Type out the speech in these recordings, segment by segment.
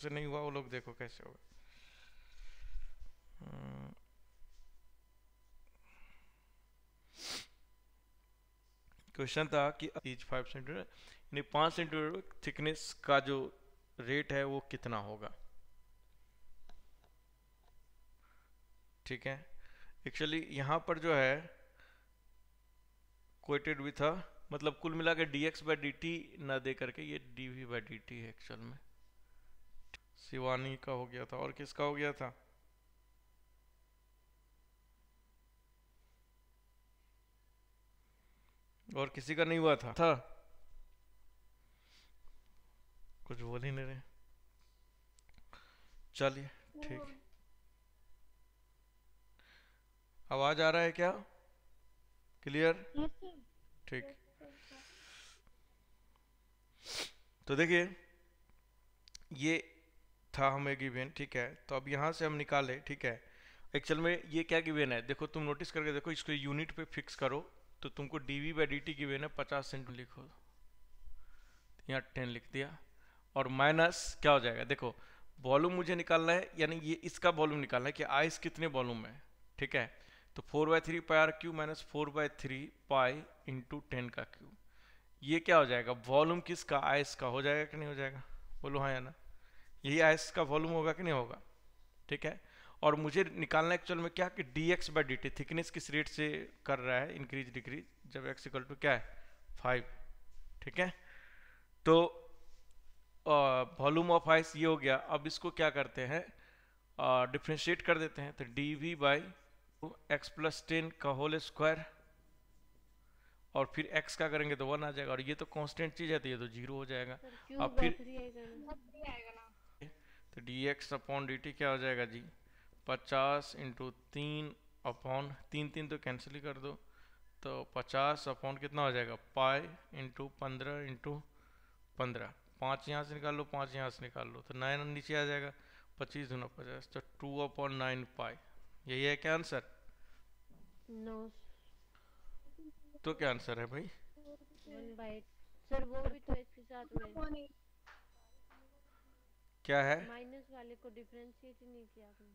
से नहीं हुआ वो लोग देखो कैसे होगा। क्वेश्चन था कि ईच 5 सेंटीमीटर यानी 5 सेंटीमीटर थिकनेस का जो रेट है वो कितना होगा। ठीक है, एक्चुअली यहाँ पर जो है कोटेड विथ अ मतलब कुल मिला के dx बाई डी टी ना दे करके ये dv बाई डी टी है एक्चुअल में। शिवानी का हो गया था और किसका हो गया था? और किसी का नहीं हुआ था कुछ बोल ही नहीं रहे। चलिए ठीक, आवाज आ रहा है क्या? क्लियर? ठीक, तो देखिए ये था हमें गिवन। ठीक है, तो अब यहाँ से हम निकाले। ठीक है, एक्चुअल में ये क्या गिवन है देखो, तुम नोटिस करके देखो, इसको यूनिट पे फिक्स करो तो तुमको dv by D T given है 50 सेंट लिखो, यहाँ 10 लिख दिया। और माइनस क्या हो जाएगा देखो, वॉल्यूम मुझे निकालना है, यानी ये इसका वॉल्यूम निकालना है कि आइस कितने वॉल्यूम में। ठीक है, तो 4/3 pi r cube minus 4/3 pi into 10 का क्यू, ये क्या हो जाएगा? वॉल्यूम किसका? आइस का। हो जाएगा कि नहीं हो जाएगा? बोलो हाँ या ना। यही आइस का वॉल्यूम होगा कि नहीं होगा? ठीक है, और मुझे निकालना एक्चुअल में क्या कि dx by D T thickness किस रेट से कर रहा है इंक्रीज डिक्रीज, जब x इक्वल टू क्या है 5। ठीक है, तो वॉल्यूम ऑफ आइस ये हो गया। अब इसको क्या करते हैं, डिफ्रेंशिएट कर देते हैं, तो dv बाई एक्स प्लस 10 का होल स्क्वायर, और फिर x का करेंगे तो 1 आ जाएगा, और ये तो कांस्टेंट चीज है तो ये तो 0 हो जाएगा। अब फिर तो dx अपॉन dt क्या हो जाएगा जी? 50 × 3 अपॉन 3 तो कैंसिल ही कर दो, तो 50 अपॉन कितना हो जाएगा? पाई इंटू 15 × 15, 5 यहाँ से निकाल लो, 5 यहाँ से निकाल लो, तो 9 नीचे आ जाएगा। 25×2 = 50, तो 2/9 पाई। यही है क्या आंसर? नो तो क्या आंसर है भाई? 1/8 सर, वो भी तो इसके साथ में क्या है? माइनस वाले को डिफरेंशिएट ही नहीं किया आपने।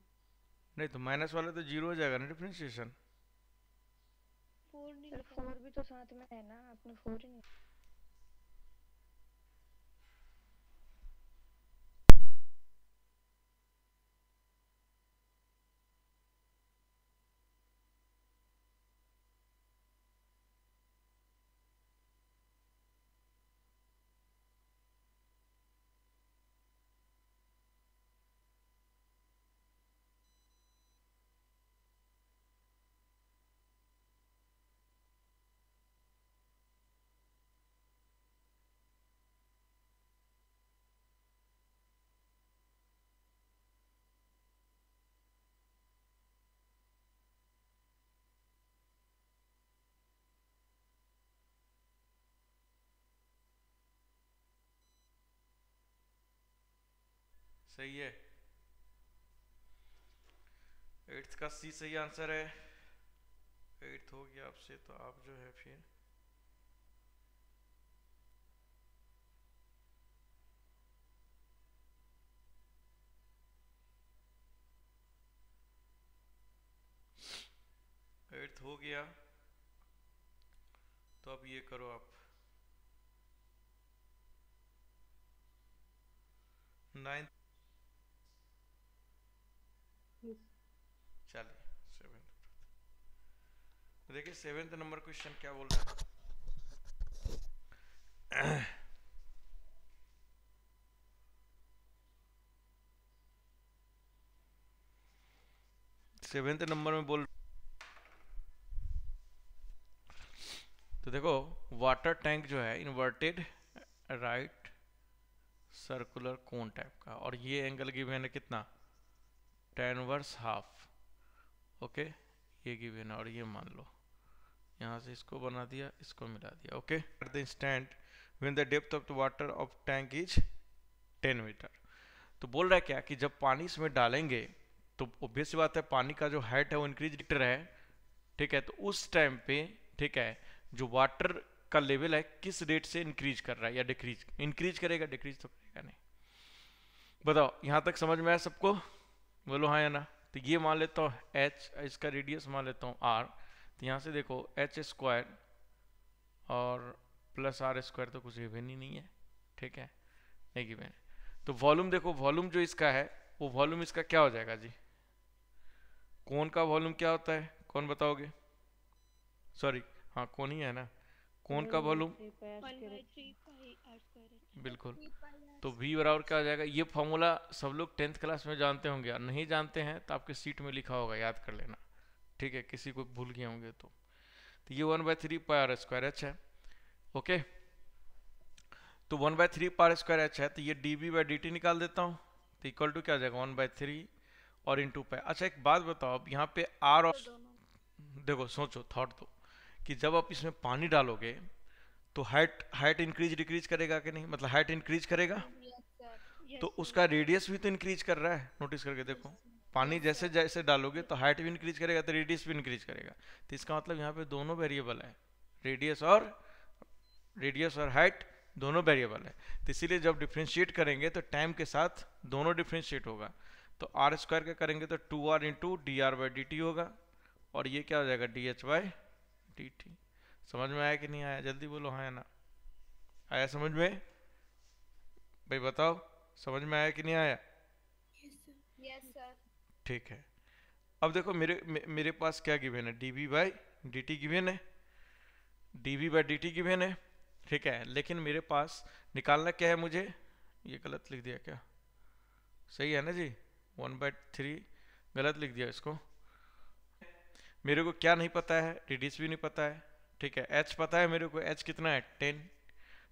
नहीं तो माइनस वाला तो 0 हो जाएगा ना डिफरेंशिएशन। फोर नहीं सर लिखा 4 भी तो साथ में है ना, आपने 4 ही नहीं। सही है, 8th का सी सही आंसर है। 8th हो गया आपसे, तो आप जो है फिर एट्थ हो गया, तो अब ये करो आप 9th। चलिए 7th, देखिए 7th नंबर क्वेश्चन क्या बोल रहा है। 7th नंबर में बोल, तो देखो वाटर टैंक जो है inverted right circular cone type का, और ये एंगल गिवन है कितना? tan verse half. ओके, ये गिवन है, और ये मान लो यहाँ से इसको बना दिया, इसको मिला दिया। Okay, at the instant when the depth of the water of tank is 10 metre. तो बोल रहा है क्या कि जब पानी इसमें डालेंगे तो ऑब्वियस सी बात है पानी का जो हाइट है वो इंक्रीज मीटर है। ठीक है, तो उस टाइम पे ठीक है जो वाटर का लेवल है किस रेट से इंक्रीज कर रहा है या डिक्रीज, इंक्रीज करेगा डिक्रीज तो करेगा नहीं। बताओ यहाँ तक समझ में आया सबको? बोलो हाँ या ना। तो ये मान लेता हूँ h, इसका रेडियस मान लेता हूँ r। तो यहाँ से देखो h स्क्वायर और प्लस आर स्क्वायर तो कुछ गिवन ही नहीं है, ठीक है, नहीं गिवन है। तो वॉल्यूम देखो, वॉल्यूम जो इसका है वो वॉल्यूम इसका क्या हो जाएगा जी? कोन का वॉल्यूम क्या होता है, कौन बताओगे? सॉरी, हाँ कोन ही है ना, कोन का वॉल्यूम बिल्कुल। तो v बराबर क्या हो जाएगा? ये फॉर्मूला सब लोग 10th क्लास में जानते होंगे, और नहीं जानते हैं तो आपके सीट में लिखा होगा, याद कर लेना, ठीक है, किसी को भूल गए होंगे तो ये 1/3 पाई आर स्क्वायर एच है। ओके, तो 1/3 पाई आर स्क्वायर एच है, तो ये D B by D T निकाल देता हूँ, तो इक्वल टू क्या हो जाएगा 1/3 और इंटू पाई। अच्छा एक बात बताओ, अब यहाँ पे आर और देखो सोचो, थॉट दो कि जब आप इसमें पानी डालोगे तो हाइट इंक्रीज डिक्रीज करेगा कि नहीं? मतलब हाइट इंक्रीज करेगा तो उसका रेडियस भी तो इंक्रीज कर रहा है, नोटिस करके देखो। पानी जैसे जैसे डालोगे तो हाइट भी इंक्रीज करेगा तो रेडियस भी इंक्रीज करेगा। तो इसका मतलब यहाँ पे दोनों वेरिएबल है, रेडियस और हाइट दोनों वेरिएबल है। तो इसीलिए जब डिफ्रेंशिएट करेंगे तो टाइम के साथ दोनों डिफ्रेंशिएट होगा। तो आर स्क्वायर का करेंगे तो 2r into D R by D T होगा, और ये क्या हो जाएगा D H by D T. समझ में आया कि नहीं आया? जल्दी बोलो हाँ या ना। आया समझ में? भाई बताओ, समझ में आया कि नहीं आया? Yes sir. ठीक है, अब देखो मेरे पास क्या गिवन है, D B by D T given है, D B by D T given है, ठीक है। लेकिन मेरे पास निकालना क्या है मुझे? ये गलत लिख दिया क्या? सही है ना जी, 1/3 गलत लिख दिया इसको। मेरे को क्या नहीं पता है? रेडियस भी नहीं पता है, ठीक है। एच पता है मेरे को, एच कितना है 10,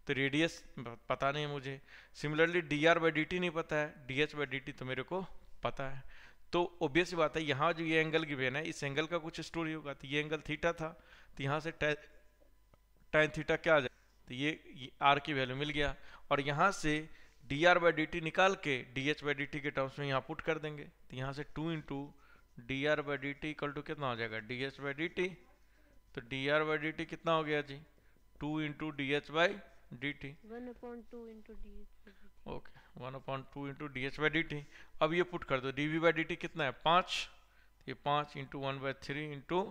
तो रेडियस पता नहीं है मुझे। Similarly D R by D T नहीं पता है, D H by D T तो मेरे को पता है। तो ऑब्वियस सी बात है, यहाँ जो ये एंगल गिवन है इस एंगल का कुछ स्टोरी होगा। तो ये एंगल थीटा था, तो यहाँ से tan थीटा क्या आ जाए? तो ये आर की वैल्यू मिल गया, और यहाँ से D R by D T निकाल के D H by D T के टर्म्स में यहाँ पुट कर देंगे। तो यहाँ से 2 into D R by D T equal to कितना हो जाएगा? D H by D T. तो D R by D T कितना हो गया जी? 2 into D H by D T. 1/2 into D H. Okay, 1/2 into D H by D T. अब ये पुट कर दो, D V by D T कितना है 5, ये 5 इंटू 1/3 इंटू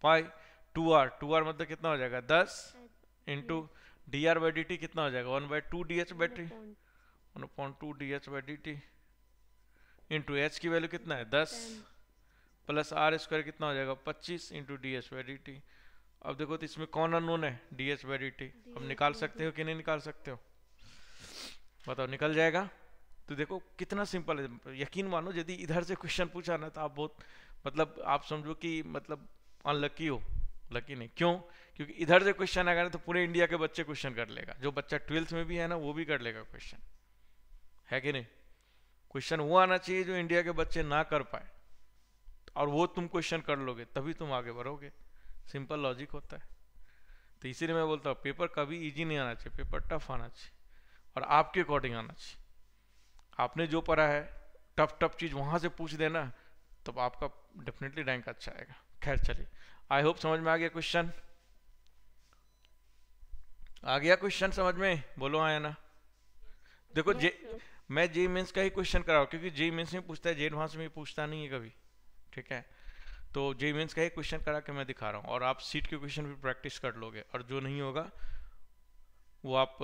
पाई 2r मतलब कितना हो जाएगा 10 into D R by D T कितना हो जाएगा 1/2 D H by T, 1/2 D H by D T into H की वैल्यू कितना है 10 प्लस आर स्क्वायर कितना हो जाएगा 25 into D H by D T. अब देखो तो इसमें कौन अननोन है? D H by D T. अब निकाल सकते हो कि नहीं निकाल सकते हो? बताओ, निकल जाएगा? तो देखो कितना सिंपल है। यकीन मानो यदि इधर से क्वेश्चन पूछा ना तो आप बहुत मतलब आप समझो कि मतलब अनलकी हो। लकी नहीं, क्यों? क्योंकि इधर से क्वेश्चन आएगा ना तो पूरे इंडिया के बच्चे क्वेश्चन कर लेगा। जो बच्चा 12th में भी है ना वो भी कर लेगा क्वेश्चन, है कि नहीं? क्वेश्चन वो आना चाहिए जो इंडिया के बच्चे ना कर पाए, और वो तुम क्वेश्चन कर लोगे तभी तुम आगे बढ़ोगे। सिंपल लॉजिक होता है। तो इसीलिए मैं बोलता हूँ पेपर कभी इजी नहीं आना चाहिए, पेपर टफ आना चाहिए, और आपके अकॉर्डिंग आना चाहिए। आपने जो पढ़ा है टफ चीज वहां से पूछ देना तब आपका डेफिनेटली रैंक अच्छा आएगा। खैर चलिए, आई होप समझ में आ गया क्वेश्चन। आ गया क्वेश्चन समझ में? बोलो हाँ या ना। देखो मैं जे मेंस का ही क्वेश्चन कराऊँ, क्योंकि जे मेंस में पूछता है, जे एडवांस में पूछता नहीं है कभी, ठीक है। तो जे मेंस का ही क्वेश्चन करा के मैं दिखा रहा हूँ, और आप सीट के क्वेश्चन भी प्रैक्टिस कर लोगे, और जो नहीं होगा वो आप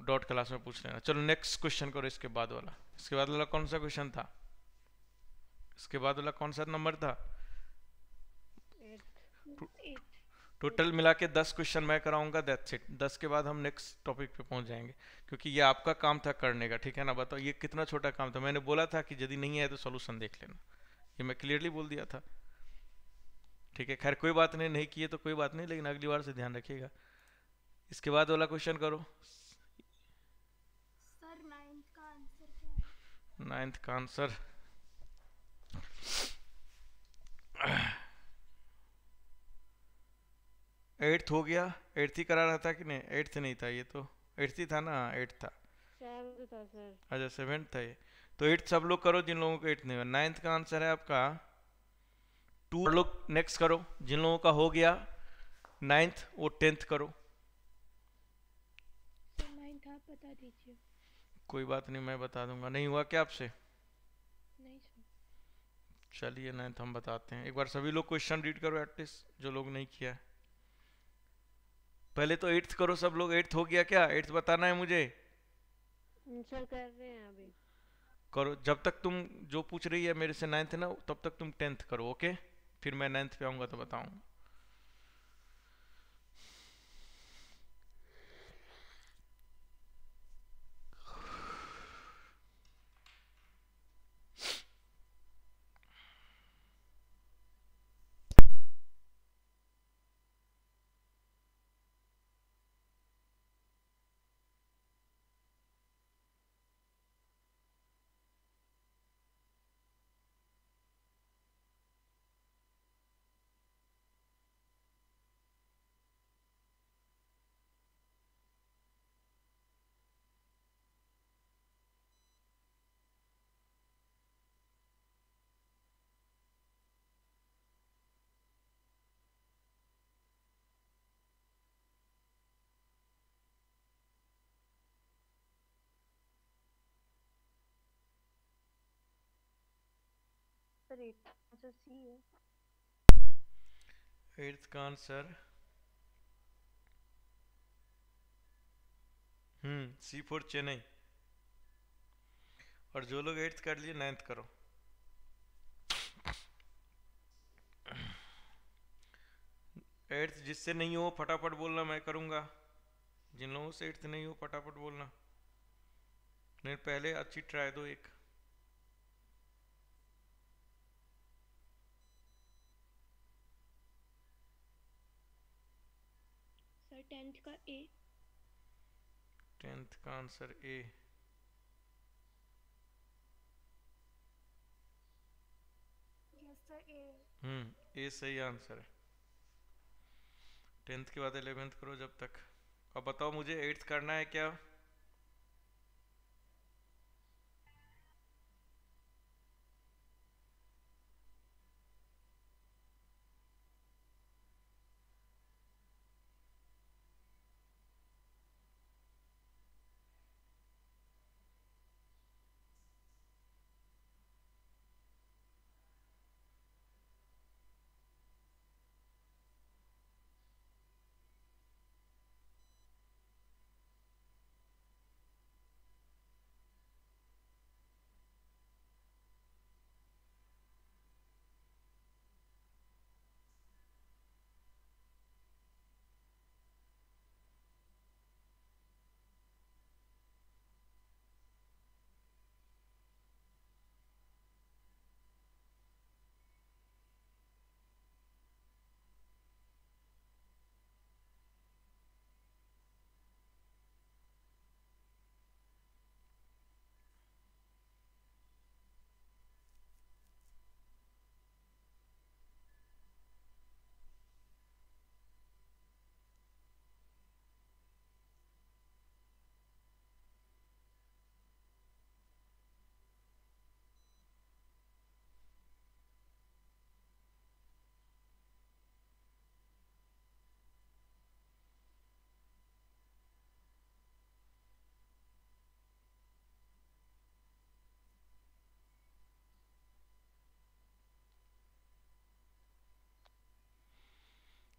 डॉट क्लास में पूछ लेना। चलो नेक्स्ट क्वेश्चन करो। इसके बाद वाला कौन सा क्वेश्चन था? इसके बाद वाला कौन सा नंबर था? टोटल मिला के 10 क्वेश्चन मैं कराऊंगा, दैट्स इट। 10 के बाद हम नेक्स्ट टॉपिक पे पहुंच जाएंगे, क्योंकि ये आपका काम था करने का, ठीक है ना। बताओ ये कितना छोटा काम था। मैंने बोला था कि यदि नहीं आए तो सोल्यूशन देख लेना, ये मैं क्लियरली बोल दिया था, ठीक है। खैर कोई बात नहीं, नहीं किए तो कोई बात नहीं, लेकिन अगली बार से ध्यान रखिएगा। इसके बाद वाला क्वेश्चन करो। सर 9th का आंसर क्या है? 9th का आंसर 8th हो गया। 8th ही करा रहा था कि नहीं? 8th नहीं था ये तो, 8th ही था ना, 8th था। 7th था सर। अच्छा 7th था ये, तो 8th सब लोग करो जिन लोगों को 8th नहीं हुआ। 9th का आंसर है आपका 2। लोग नेक्स्ट करो जिन लोगों का हो गया 9th, वो 10th करो। सर 9th आप बता दीजिए। कोई बात नहीं, मैं बता दूंगा। नहीं हुआ क्या आपसे? नहीं सर। चलिए 9th हम बताते हैं। एक बार सभी लोग क्वेश्चन रीड करो एटलीस्ट, जो लोग नहीं किया है। पहले तो 8th करो सब लोग। 8th हो गया क्या? 8th बताना है मुझे। सर कर रहे हैं अभी। करो, जब तक तुम जो पूछ रही है मेरे से 9th ना, तब तक तुम 10th करो, ओके? फिर मैं 9th पे आऊंगा तो बताऊंगा। सर 8 आंसर सी है। 8th का आंसर C4 चेन्नई। और जो लोग 8th कर लिए 9th करो। 8th जिससे नहीं हो फटाफट बोलना, मैं करूंगा। जिन लोगों से 8th नहीं हो फटाफट बोलना, नहीं पहले अच्छी ट्राई दो एक। सर 10th का ए। 10th का आंसर ए। यस सर ए। ए सही आंसर है। 10th के बाद 11th करो जब तक। अब बताओ मुझे 8th करना है क्या?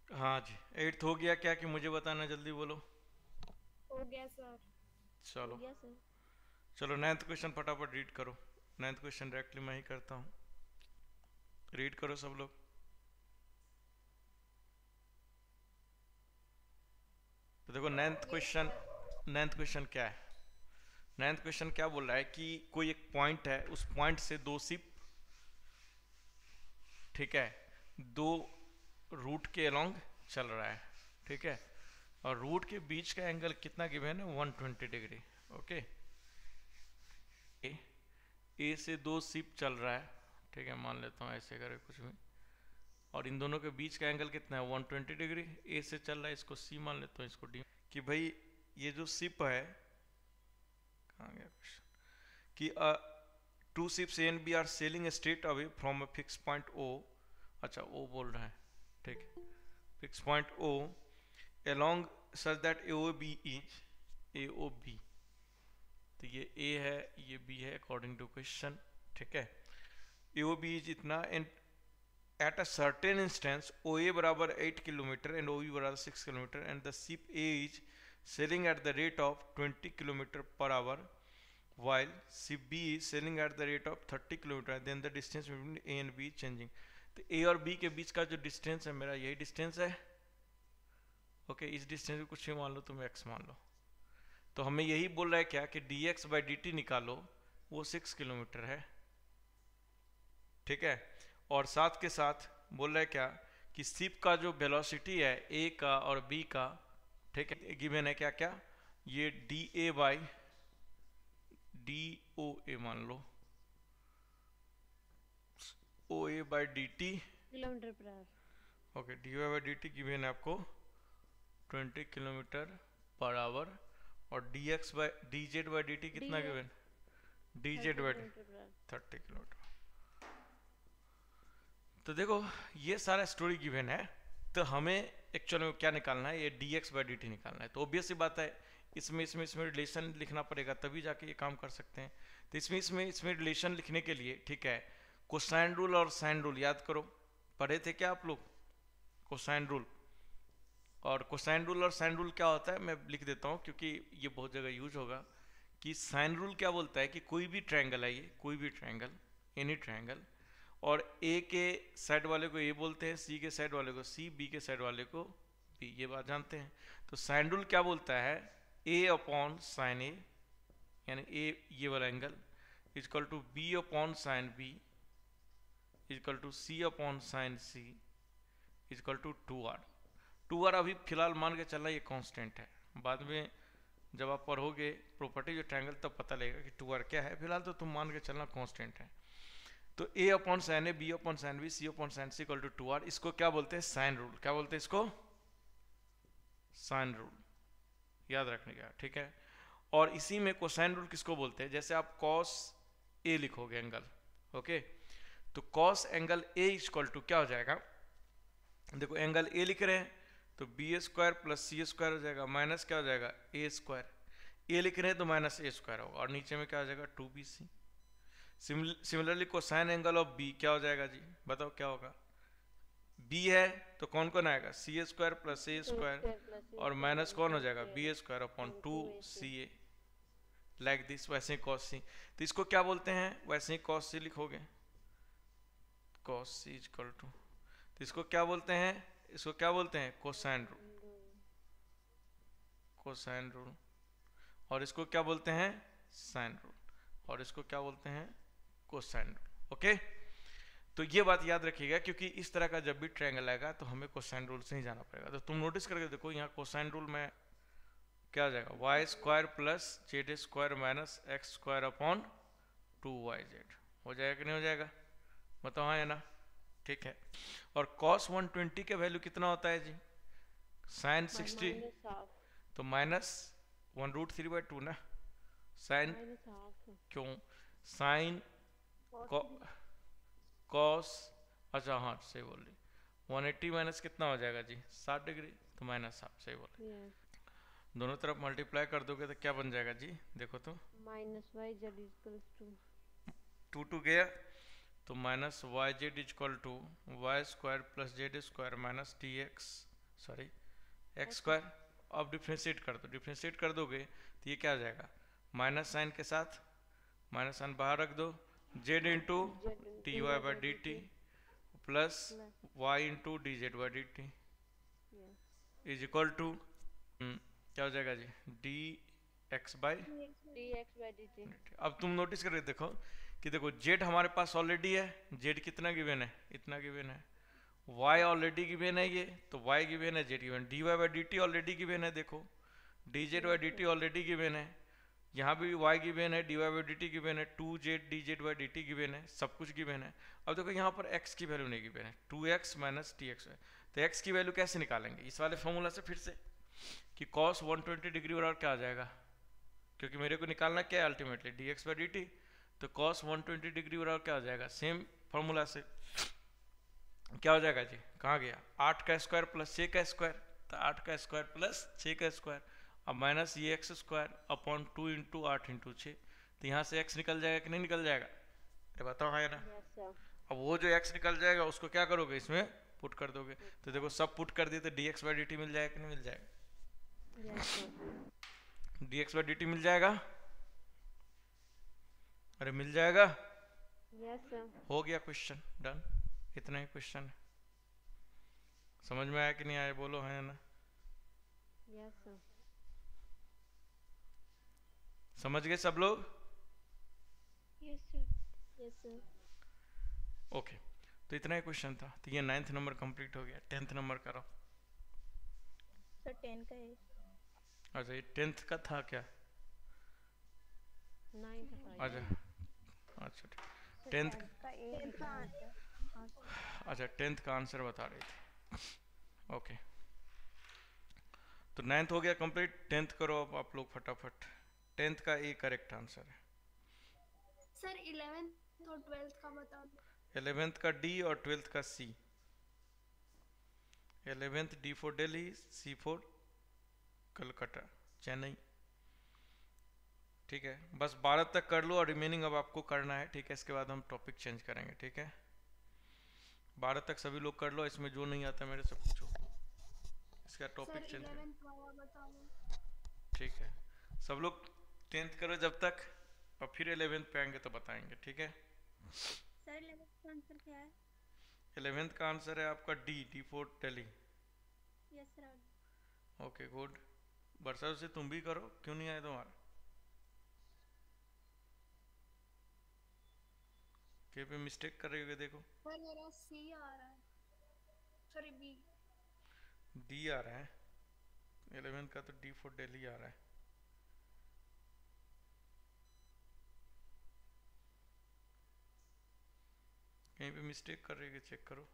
हाँ जी, 8th हो गया क्या कि मुझे बताना, जल्दी बोलो। हो गया सर। हो चलो गया सर। चलो 9th क्वेश्चन फटाफट रीड करो। 9th क्वेश्चन डायरेक्टली मैं ही करता हूँ। रीड करो सब लोग। तो देखो 9th क्वेश्चन क्या है? 9th क्वेश्चन क्या बोल रहा है कि कोई एक पॉइंट है, उस पॉइंट से दो शिप, ठीक है, दो रूट के अलोंग चल रहा है, ठीक है, और रूट के बीच का एंगल कितना गिवन है? 120 डिग्री, ओके। ए से दो शिप चल रहा है, ठीक है, मान लेता हूँ ऐसे करे कुछ भी, और इन दोनों के बीच का एंगल कितना है? 120 डिग्री। ए से चल रहा है, इसको सी मान लेता हूँ, इसको डी। कि भाई ये जो शिप है, कहाँ गया क्वेश्चन, कि two ships A and B are sailing straight away from a fix point O, अच्छा ओ बोल रहा है, ठीक है, fix point O along such that AOB is AOB तो ये ए है, ये बी है अकॉर्डिंग टू क्वेश्चन, ठीक है। ए ओ बी इज इतना, and at a certain instance O A बराबर 8 किलोमीटर एंड ओ बी बराबर 6 kilometre and the ship A is sailing at the rate of 20 kilometre per hour while ship B is sailing at the rate of 30 km, then the distance between A and B is changing. तो A और B के बीच का जो distance है मेरा यही distance है, okay. इस डिस्टेंस को कुछ भी मान लो, तुम x मान लो। तो हमें यही बोल रहा है क्या कि dx by dt निकालो, वो 6 किलोमीटर है, ठीक है। और साथ के साथ बोल रहा है क्या कि शिप का जो वेलोसिटी है A का और B का, ठीक है, गिवन है क्या क्या, ये dA by DOA मान लो, OA by DT kilometre per our. Okay, DOA by DT given है आपको 20 किलोमीटर पर आवर, और DX by DZ by DT कितना गिवन, DZ by 30 किलोमीटर। तो देखो ये सारा स्टोरी गिवन है, तो हमें एक्चुअल में क्या निकालना है, ये DX by DT निकालना है। तो ऑब्वियस सी बात है इसमें रिलेशन लिखना पड़ेगा, तभी जाके ये काम कर सकते हैं। तो इसमें रिलेशन लिखने के लिए, ठीक है, कोसाइन रूल और साइन रूल याद करो, पढ़े थे क्या आप लोग कोसाइन रूल। और कोसाइन रूल और साइन रूल क्या होता है मैं लिख देता हूँ, क्योंकि ये बहुत जगह यूज होगा। कि साइन रूल क्या बोलता है कि कोई भी ट्रायंगल है, ये कोई भी ट्रायंगल, एनी ट्रायंगल, और ए के साइड वाले को ए बोलते हैं, सी के साइड वाले को सी, बी के साइड वाले को बी, ये बात जानते हैं। तो साइन रूल क्या बोलता है, ए अपॉन साइन ए, यानी ए ये वाला angle, equal to B upon sine B, equal to C upon sine C, equal to 2r। 2r अभी फिलहाल मान के चलना ये कांस्टेंट है, बाद में जब आप पढ़ोगे प्रॉपर्टी ऑफ ट्रायंगल तब पता लगेगा कि 2r क्या है, फिलहाल तो तुम मान के चलना कांस्टेंट है। तो a upon sine A, b upon sine B, c upon sine C equal to 2r। इसको क्या बोलते हैं, साइन रूल। क्या बोलते हैं इसको, साइन रूल, याद रखने का, ठीक है। और इसी में कोसाइन रूल किसको बोलते हैं, जैसे आप कॉस ए लिखोगे एंगल, ओके, तो cos angle A equal to क्या हो जाएगा, देखो एंगल ए लिख रहे हैं तो बी स्क्वायर प्लस सी स्क्वायर हो जाएगा, माइनस क्या हो जाएगा ए स्क्वायर, ए लिख रहे हैं तो माइनस ए स्क्वायर होगा, और नीचे में क्या हो जाएगा 2bc। Similarly cosine angle of B क्या हो जाएगा जी, बताओ क्या होगा, बी है तो कौन कौन आएगा, C square plus A square, और माइनस कौन हो जाएगा B square upon 2ca, like this. वैसे ही कॉस सी, तो इसको क्या बोलते हैं, वैसे ही कॉस सी लिखोगे, कॉस सी इक्वल टू, तो इसको क्या बोलते हैं, इसको क्या बोलते हैं, कोसाइन रूल, कोसाइन रूल। और इसको क्या बोलते हैं, साइन रूल, और इसको क्या बोलते हैं, कोसाइन रूल, ओके। तो ये बात याद रखिएगा, क्योंकि इस तरह का जब भी ट्रायंगल आएगा तो हमें कोसाइन रूल से ही जाना पड़ेगा। तो तुम नोटिस करके देखो यहाँ कोसाइन रूल में क्या हो जाएगा, Y square plus Z square minus X square upon 2yz हो जाएगा कि नहीं हो जाएगा, बताओ हाँ है ना, ठीक है। और cos 120 के वैल्यू कितना होता है जी, साइन 60, तो माइनस 1√3/2 ना, साइन क्यों, साइन कॉस, अच्छा हाँ सही बोल रही, 180 माइनस कितना हो जाएगा जी 60 डिग्री, तो माइनस हाफ, सही बोल रही। दोनों तरफ मल्टीप्लाई कर दोगे तो क्या बन जाएगा जी, देखो तो minus Y Z equals to 2 गया, तो minus Y Z equal to Y square plus Z square minus D X, sorry X square. अब डिफ्रेंशिएट कर दो, डिफ्रेंशिएट कर दोगे तो ये क्या हो जाएगा, माइनस साइन के साथ माइनस साइन बाहर रख दो, Z into T Y by D T plus Y into D Z by D T is equal to क्या हो जाएगा जी, D X by D T. अब तुम नोटिस करके देखो कि देखो जेड हमारे पास ऑलरेडी है, जेड कितना गिवन है, इतना गिवन है, y ऑलरेडी गिवन है ये, तो y गिवन है, z given, dy by D T already given है, देखो dz by D T already given है, यहाँ भी y गिवन है, dy by D T given है, 2z dz by D T given है, सब कुछ गिवन है। अब देखो यहाँ पर x की वैल्यू नहीं गिवन है, 2x माइनस dx है, तो x की वैल्यू कैसे निकालेंगे, इस वाले फॉर्मूला से फिर से कि cos 120 डिग्री बराबर क्या आ जाएगा, क्योंकि मेरे को निकालना क्या है ultimately dx by D T, तो cos 120 डिग्री बराबर क्या हो जाएगा, सेम फॉर्मूला से क्या हो जाएगा जी, कहाँ गया, 8 का स्क्वायर प्लस 6 का स्क्वायर, तो 8 का स्क्वायर प्लस 6 का स्क्वायर, अब माइनस ये x square upon 2 into 8 into 6, तो यहाँ से x निकल जाएगा कि नहीं निकल जाएगा? ये बताओ है ना? Yes sir. अब वो जो x निकल जाएगा उसको क्या करोगे, इसमें पुट कर दोगे। तो देखो सब पुट कर दिए तो dx बाई dt मिल जाएगा कि नहीं मिल जाएगा? Yes sir. dx by dt मिल जाएगा। अरे मिल जाएगा। Yes sir. हो गया क्वेश्चन डन। इतना ही क्वेश्चन है। समझ में आया कि नहीं आया बोलो है ना? Yes sir. समझ गए सब लोग? Yes sir. Yes sir. Okay, तो इतना ही क्वेश्चन था। तो ये 9th नंबर कंप्लीट हो गया। 10th नंबर करो। सर 10 का ए। अच्छा ये 10th का था क्या? 9th का अच्छा ये। अच्छा ठीक। 10th का ए। 10 का आंसर। अच्छा 10th का आंसर बता रही थी। ओके, तो 9th हो गया कंप्लीट। 10th करो अब आप लोग फटाफट। 10th का ए करेक्ट आंसर है। सर 11th और 12th का बता दो। 11th का डी और 12th का C. 11th D for Delhi, C for Calcutta, Chennai. ठीक है, बस 12 तक कर लो और रिमेनिंग अब आपको करना है। ठीक है, इसके बाद हम टॉपिक चेंज करेंगे। ठीक है, 12 तक सभी लोग कर लो। इसमें जो नहीं आता मेरे से पूछो। इसका टॉपिक सर चेंज 11th वाला बता दो। ठीक है, सब लोग 10th करो जब तक, और फिर 11th पे आएंगे तो बताएंगे। ठीक है, सर 11th का आंसर क्या है? 11th का आंसर है आपका D, D for Delhi. Yes sir. Okay good. Varsha से तुम भी करो, क्यों नहीं आए तुम्हारा? के पे मिस्टेक कर रही होगी देखो। सर मेरा सी आ रहा है। Sorry B. डी आ रहा है। 11th का तो डी फॉर दिल्ली आ रहा है। कहीं पे मिस्टेक कर रही है, चेक करो।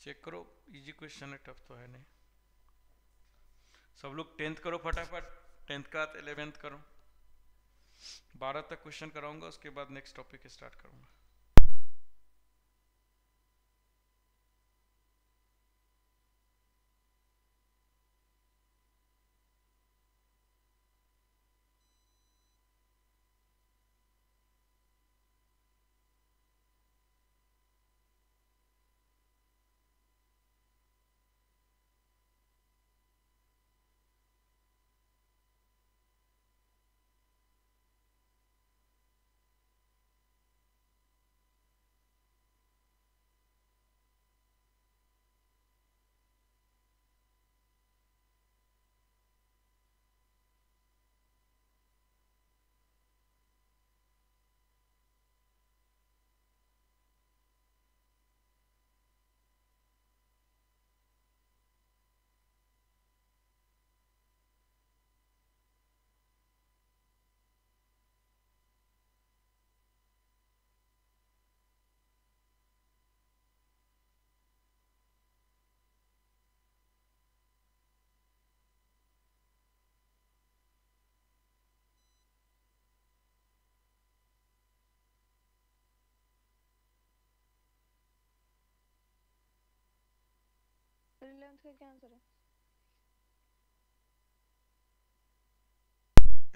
चेक करो, इजी क्वेश्चन है, टफ तो है नहीं। सब लोग 10th करो फटाफट। 10th का 11th करो। 12 तक क्वेश्चन कराऊंगा, उसके बाद नेक्स्ट टॉपिक स्टार्ट करूंगा। सर 11th का क्या आंसर है?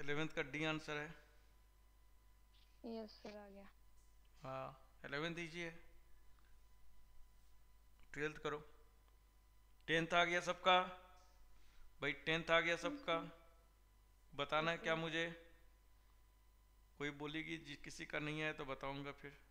11th का डी आंसर है। यस सर आ गया। हाँ 11th इजी है। 12th करो। 10th आ गया सबका? भाई 10th आ गया सबका? बताना है क्या मुझे? कोई बोलेगी किसी का नहीं है तो बताऊंगा फिर।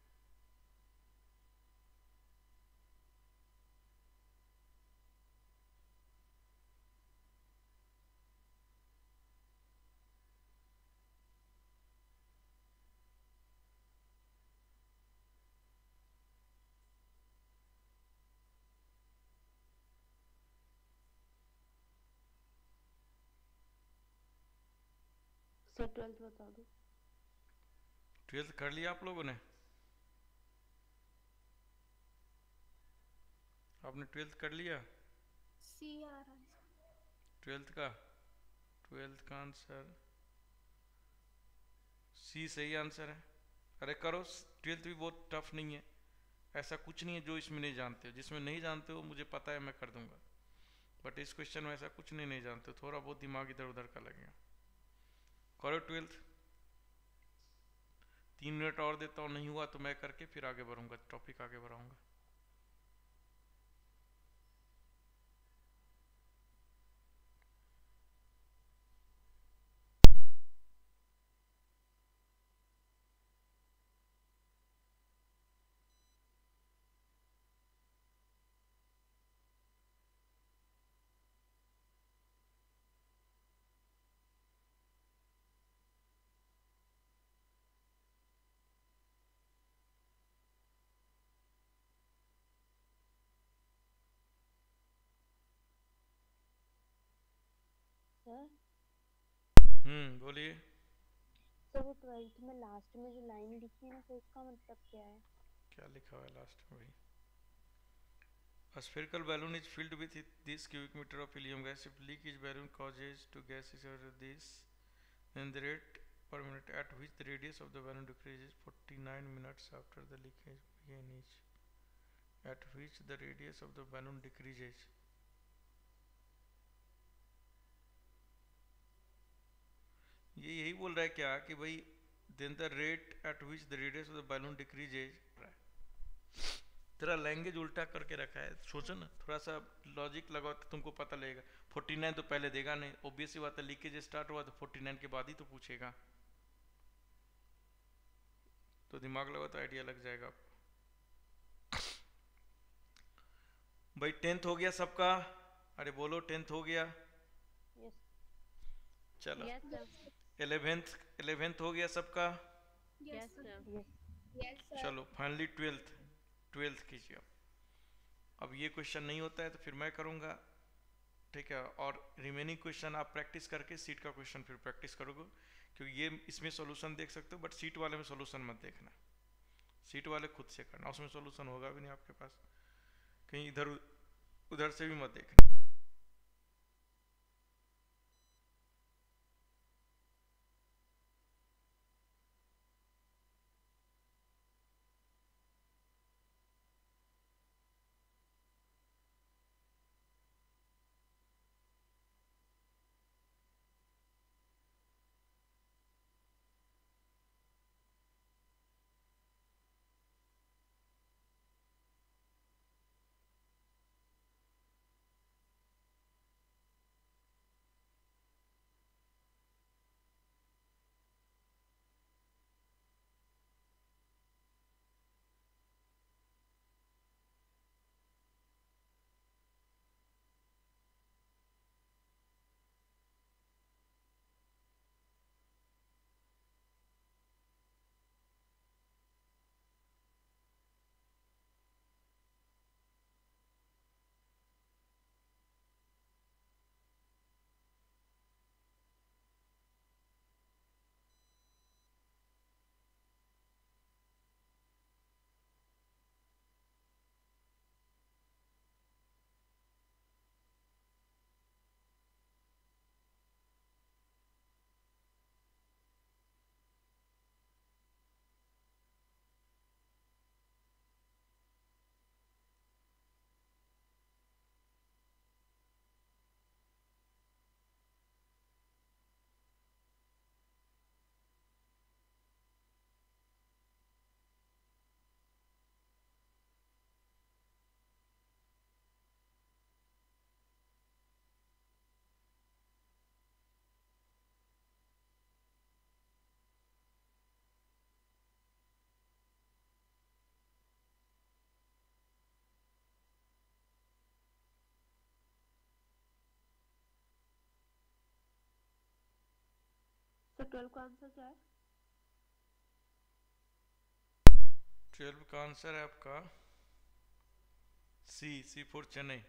सर 12th बता दो। 12th कर लिया आप लोगों ने? आपने 12th कर लिया? सी आ रहा है सर। 12th का? 12th का आंसर सी सही आंसर है। अरे करो, 12th भी बहुत टफ नहीं है, ऐसा कुछ नहीं है जो इसमें नहीं जानते हो। जिसमें नहीं जानते हो मुझे पता है, मैं कर दूंगा, बट इस क्वेश्चन में ऐसा कुछ नहीं जानते हो, थोड़ा बहुत दिमाग इधर उधर का लगेगा। करो 12th। 3 मिनट और देता हूँ, नहीं हुआ तो मैं करके फिर आगे बढ़ूंगा, टॉपिक आगे बढ़ाऊंगा। सर बोलिए। सर वो 12th में लास्ट में जो लाइन लिखी है ना, तो उसका मतलब क्या है? क्या लिखा हुआ है लास्ट में भाई? A spherical balloon is filled with this cubic meter of helium gas. If leakage balloon causes to gases out of this, then the rate per minute at which the radius of the balloon decreases 49 minutes after the leakage begin is at which the radius of the balloon decreases. ये यही बोल रहा है क्या कि भाई then the rate at which the radius of the balloon decreases। तेरा language उल्टा करके रखा है, सोचो ना, थोड़ा सा लॉजिक लगाओ तो तुमको पता लगेगा। 49 तो पहले देगा नहीं, ऑब्वियस सी बात है, लीकेज स्टार्ट हुआ तो 49 के बाद ही तो पूछेगा, तो दिमाग लगाओ तो आइडिया लग जाएगा आपको। भाई 10th हो गया सबका? अरे बोलो 10th हो गया? यस। चलो यस सर। 11th हो गया सबका? Yes yes sir. Sir. Yes sir. चलो फाइनली 12th कीजिए। अब ये क्वेश्चन नहीं होता है तो फिर मैं करूँगा, ठीक है, और रिमेनिंग क्वेश्चन आप प्रैक्टिस करके सीट का क्वेश्चन फिर प्रैक्टिस करोगे, क्योंकि ये इसमें सॉल्यूशन देख सकते हो, बट सीट वाले में सॉल्यूशन मत देखना, सीट वाले खुद से करना, उसमें सॉल्यूशन होगा भी नहीं आपके पास, कहीं इधर उधर से भी मत देखना। तो 12 का आंसर क्या है? 12 का आंसर है आपका सी फॉर चेन्नई।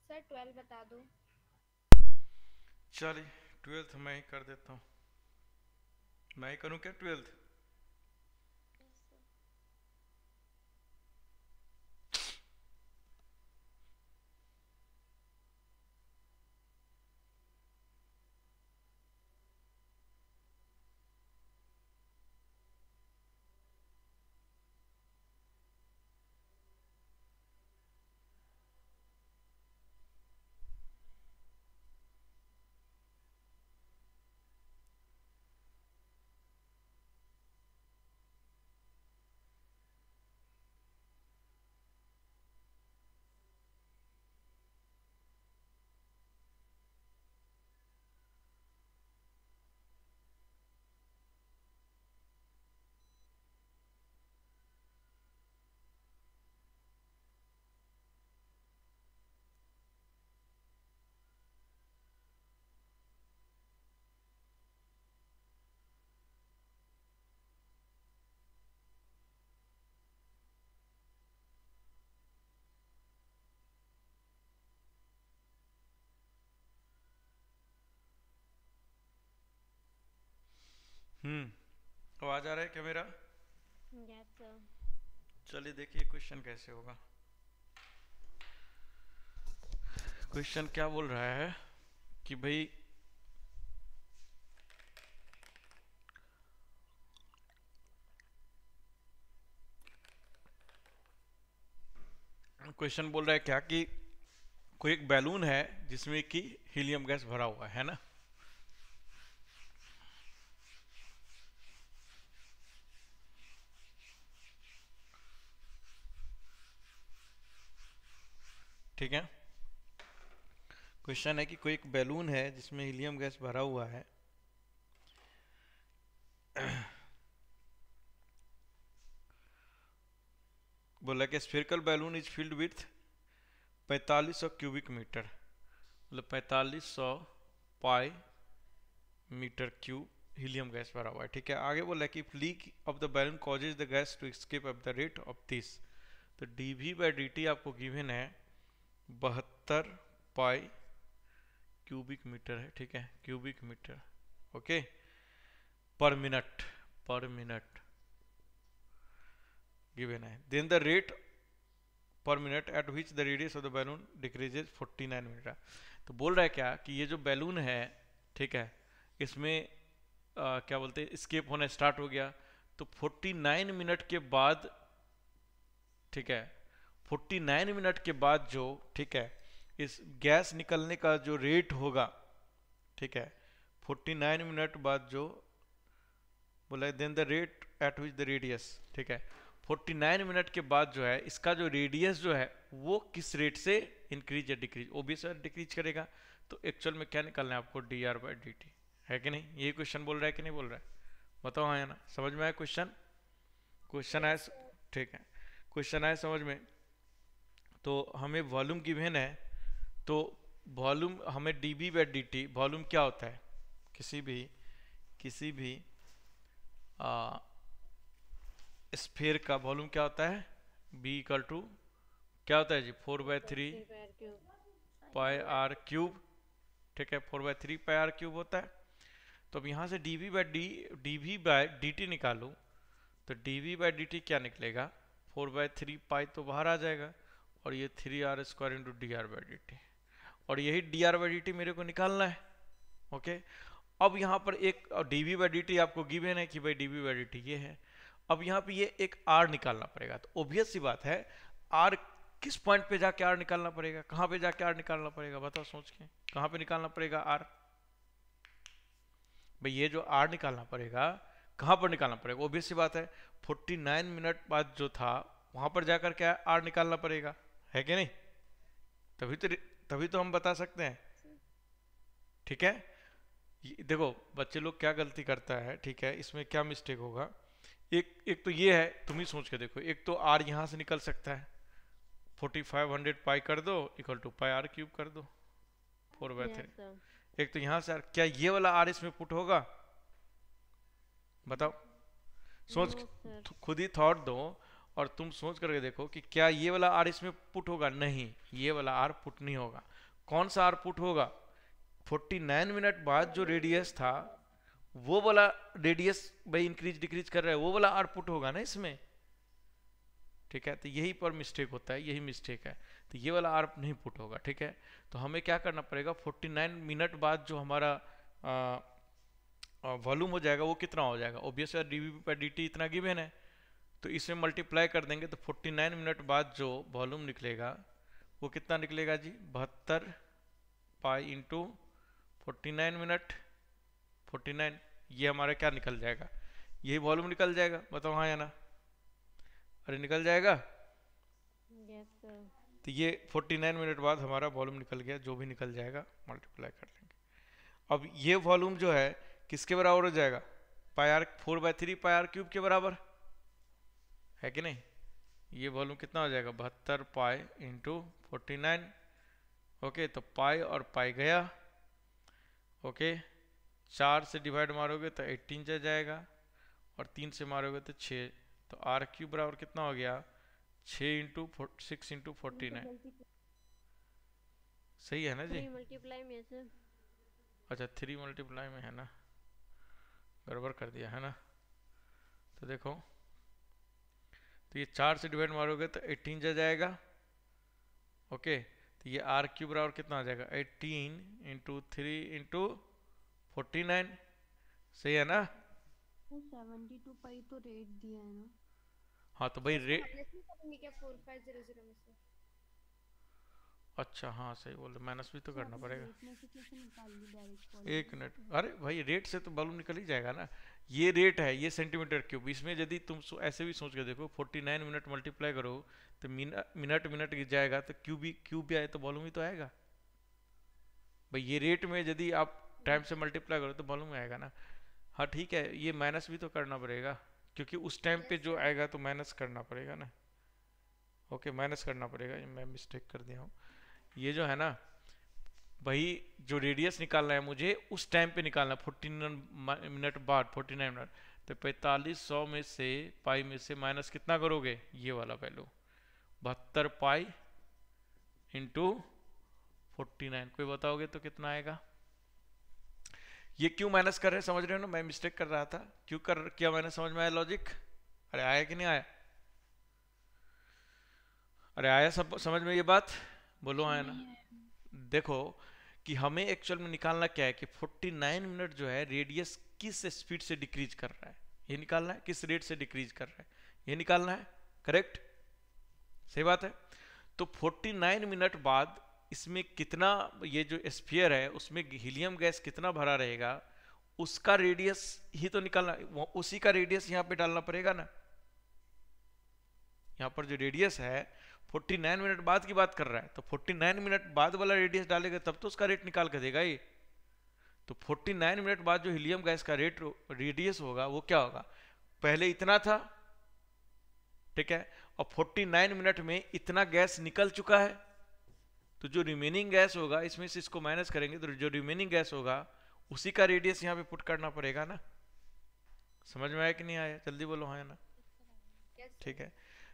सर 12 बता दो। चलिए 12th मैं ही कर देता हूँ। मैं ही करूँ क्या 12th? Yes sir. आवाज आ रहा है क्या मेरा? Yes sir. चलिए देखिए क्वेश्चन कैसे होगा। क्वेश्चन क्या बोल रहा है कि भाई क्वेश्चन बोल रहा है क्या कि कोई एक बैलून है जिसमें कि हीलियम गैस भरा हुआ है ना। ठीक है, क्वेश्चन है कि कोई एक बैलून है जिसमें हीलियम गैस भरा हुआ है। बोला कि spherical balloon is filled with 4500 cubic metre, मतलब 4500 pi metre cube helium gas भरा हुआ है। ठीक है, आगे बोला कि leak of the balloon causes the gas to escape at the rate of this. तो dv बाई dt आपको गिवन है 72 पाई क्यूबिक मीटर है। ठीक है, cubic metre, okay, per minute, per minute given है। Then the rate per minute eight which the radius of the balloon decreases 49 metre. तो बोल रहा है क्या कि ये जो बैलून है, ठीक है, इसमें क्या बोलते हैं, स्केप होना स्टार्ट हो गया। तो 49 मिनट के बाद, ठीक है, 49 मिनट के बाद जो, ठीक है, इस गैस निकलने का जो रेट होगा, ठीक है, 49 मिनट बाद जो बोला है, then the rate at which the radius, ठीक है, 49 मिनट के बाद जो है इसका जो रेडियस जो है वो किस रेट से इंक्रीज या डिक्रीज, ओबियसली डिक्रीज करेगा। तो एक्चुअल में क्या निकलना है आपको, D R by D T, है कि नहीं? यही क्वेश्चन बोल रहा है कि नहीं बोल रहा है, बताओ हाँ या ना। समझ में आया क्वेश्चन? क्वेश्चन आया? Yes sir. ठीक है, क्वेश्चन आया समझ में। तो हमें वॉल्यूम गिवन है, तो वॉल्यूम हमें D B by D T, volume क्या होता है किसी भी स्फीयर का वॉल्यूम क्या होता है, बी इक्वल टू क्या होता है जी, 4/3 पाई आर क्यूब। ठीक है, 4/3 पाई आर क्यूब होता है। तो अब यहाँ से D V by D T निकालूँ, तो D V by D T क्या निकलेगा, 4/3 पाई तो बाहर आ जाएगा, और ये 3r² into D R by D T, और यही D R by D T मेरे को निकालना है। ओके, अब यहाँ पर एक D V by D T आपको गिवन है कि भाई D V by D T ये है। अब यहाँ पे ये एक आर निकालना पड़ेगा। तो ओबियस सी बात है, आर किस पॉइंट पे जाके आर निकालना पड़ेगा, कहाँ पे जाके आर निकालना पड़ेगा, बताओ सोच के, कहाँ पे निकालना पड़ेगा आर? भाई ये जो आर निकालना पड़ेगा, कहाँ पर निकालना पड़ेगा? ओबियस सी बात है, 49 मिनट बाद जो था वहां पर जाकर क्या आर निकालना पड़ेगा, है कि नहीं? तभी तो हम बता सकते हैं। ठीक है, देखो बच्चे लोग क्या गलती करता है, ठीक है, इसमें क्या मिस्टेक होगा, एक तो ये है, तुम ही सोच के देखो, एक तो आर यहां से निकल सकता है, 4500 पाई कर दो equal to pi R cube कर दो 4/3। Yes sir. एक तो यहां से आर, क्या ये वाला आर इसमें पुट होगा, बताओ, सोच नो सर। खुद ही थॉट दो और तुम सोच करके देखो कि क्या ये वाला आर इसमें पुट होगा। नहीं, ये वाला आर पुट नहीं होगा। कौन सा आर पुट होगा? 49 मिनट बाद जो रेडियस था वो वाला रेडियस भाई इंक्रीज डिक्रीज कर रहा है, वो वाला आर पुट होगा ना इसमें, ठीक है। तो यही पर मिस्टेक होता है, यही मिस्टेक है, तो ये वाला आर नहीं पुट होगा, ठीक है। तो हमें क्या करना पड़ेगा, 49 मिनट बाद जो हमारा वॉल्यूम हो जाएगा वो कितना हो जाएगा, ऑब्वियस है डी वी पर डी टी इतना गिवन है, तो इसमें मल्टीप्लाई कर देंगे तो 49 मिनट बाद जो वॉल्यूम निकलेगा वो कितना निकलेगा जी, 72 पाई इंटू 49 मिनट 49, ये हमारा क्या निकल जाएगा, यही वॉल्यूम निकल जाएगा, बताओ हाँ या ना? अरे निकल जाएगा। Yes sir. तो ये 49 मिनट बाद हमारा वॉल्यूम निकल गया, जो भी निकल जाएगा मल्टीप्लाई कर लेंगे। अब ये वॉल्यूम जो है किसके बराबर हो जाएगा, पाई आर 4/3 पाई आर क्यूब के बराबर है कि नहीं। ये वॉल्यूम कितना हो जाएगा, 72 पाई इंटू 49, ओके। तो पाई और पाई गया, ओके। 4 से डिवाइड मारोगे तो 18 जा जाएगा, और 3 से मारोगे तो 6, तो आर क्यूब बराबर कितना हो गया, 6 इंटू 6 इंटू 49, सही है ना जी? 3 मल्टीप्लाई में सर। अच्छा 3 मल्टीप्लाई में है ना, गड़बड़ कर दिया है ना। तो देखो, तो ये 4 से डिवाइड मारोगे तो 18 जा जाएगा, ओके। तो ये आर क्यूब बराबर कितना आ जाएगा, 18 इंटू 3 इंटू 49, सही है ना। 72 पाई तो रेट दिया है ना। हाँ तो भाई रेट, माइनस नहीं करेंगे क्या 4500 में से? अच्छा हाँ सही बोल रहे, माइनस भी तो करना पड़ेगा। रेट में से कैसे निकाल ली डायरेक्ट? एक मिनट, अरे भाई रेट से तो वॉल्यूम निकल ही जाएगा ना, ये रेट है, ये सेंटीमीटर क्यूब, इसमें यदि तुम ऐसे भी सोच के देखो 49 मिनट मल्टीप्लाई करो तो मिनट मिनट गिर जाएगा, तो क्यूब भी आए तो वॉल्यूम ही तो आएगा भाई। ये रेट में यदि आप टाइम से मल्टीप्लाई करो तो वॉल्यूम आएगा ना। हाँ ठीक है, ये माइनस भी तो करना पड़ेगा, क्योंकि उस टाइम पे जो आएगा तो माइनस करना पड़ेगा ना, ओके माइनस करना पड़ेगा, ये मैं मिस्टेक कर दिया हूँ। ये जो है ना भाई, जो रेडियस निकालना है मुझे उस टाइम पे निकालना, 49 मिनट बाद, 49 मिनट, तो 4500 में से पाई में से माइनस कितना करोगे, ये वाला वैल्यू 72 पाई इंटू 49, कोई बताओगे तो कितना आएगा। ये क्यों माइनस कर रहे हैं समझ रहे हो ना, मैं मिस्टेक कर रहा था, क्यों कर किया मैंने, समझ में आया लॉजिक? अरे आया कि नहीं आया, अरे आया सब समझ में ये बात, बोलो आया ना। देखो कि हमें एक्चुअल में निकालना क्या है कि 49 मिनट जो है रेडियस किस स्पीड से डिक्रीज कर रहा है, ये निकालना है, किस रेट से डिक्रीज कर रहा है ये निकालना है, करेक्ट, सही बात है। तो 49 मिनट बाद इसमें कितना, ये जो स्फीयर है उसमें हीलियम गैस कितना भरा रहेगा, उसका रेडियस ही तो निकालना, उसी का रेडियस यहाँ पे डालना पड़ेगा ना। यहाँ पर जो रेडियस है 49 मिनट बाद की बात कर रहा है, तो 49 मिनट बाद वाला रेडियस डालेगा तब तो उसका रेट निकाल कर देगा ये। तो 49 मिनट बाद जो हीलियम गैस का रेडियस होगा वो क्या होगा, पहले इतना था, ठीक है, और 49 मिनट में इतना गैस निकल चुका है, तो जो रिमेनिंग गैस होगा इसमें से इसको माइनस करेंगे तो जो रिमेनिंग गैस होगा उसी का रेडियस यहाँ पे पुट करना पड़ेगा ना। समझ में आया कि नहीं आया, जल्दी बोलो हाँ ना, ठीक है।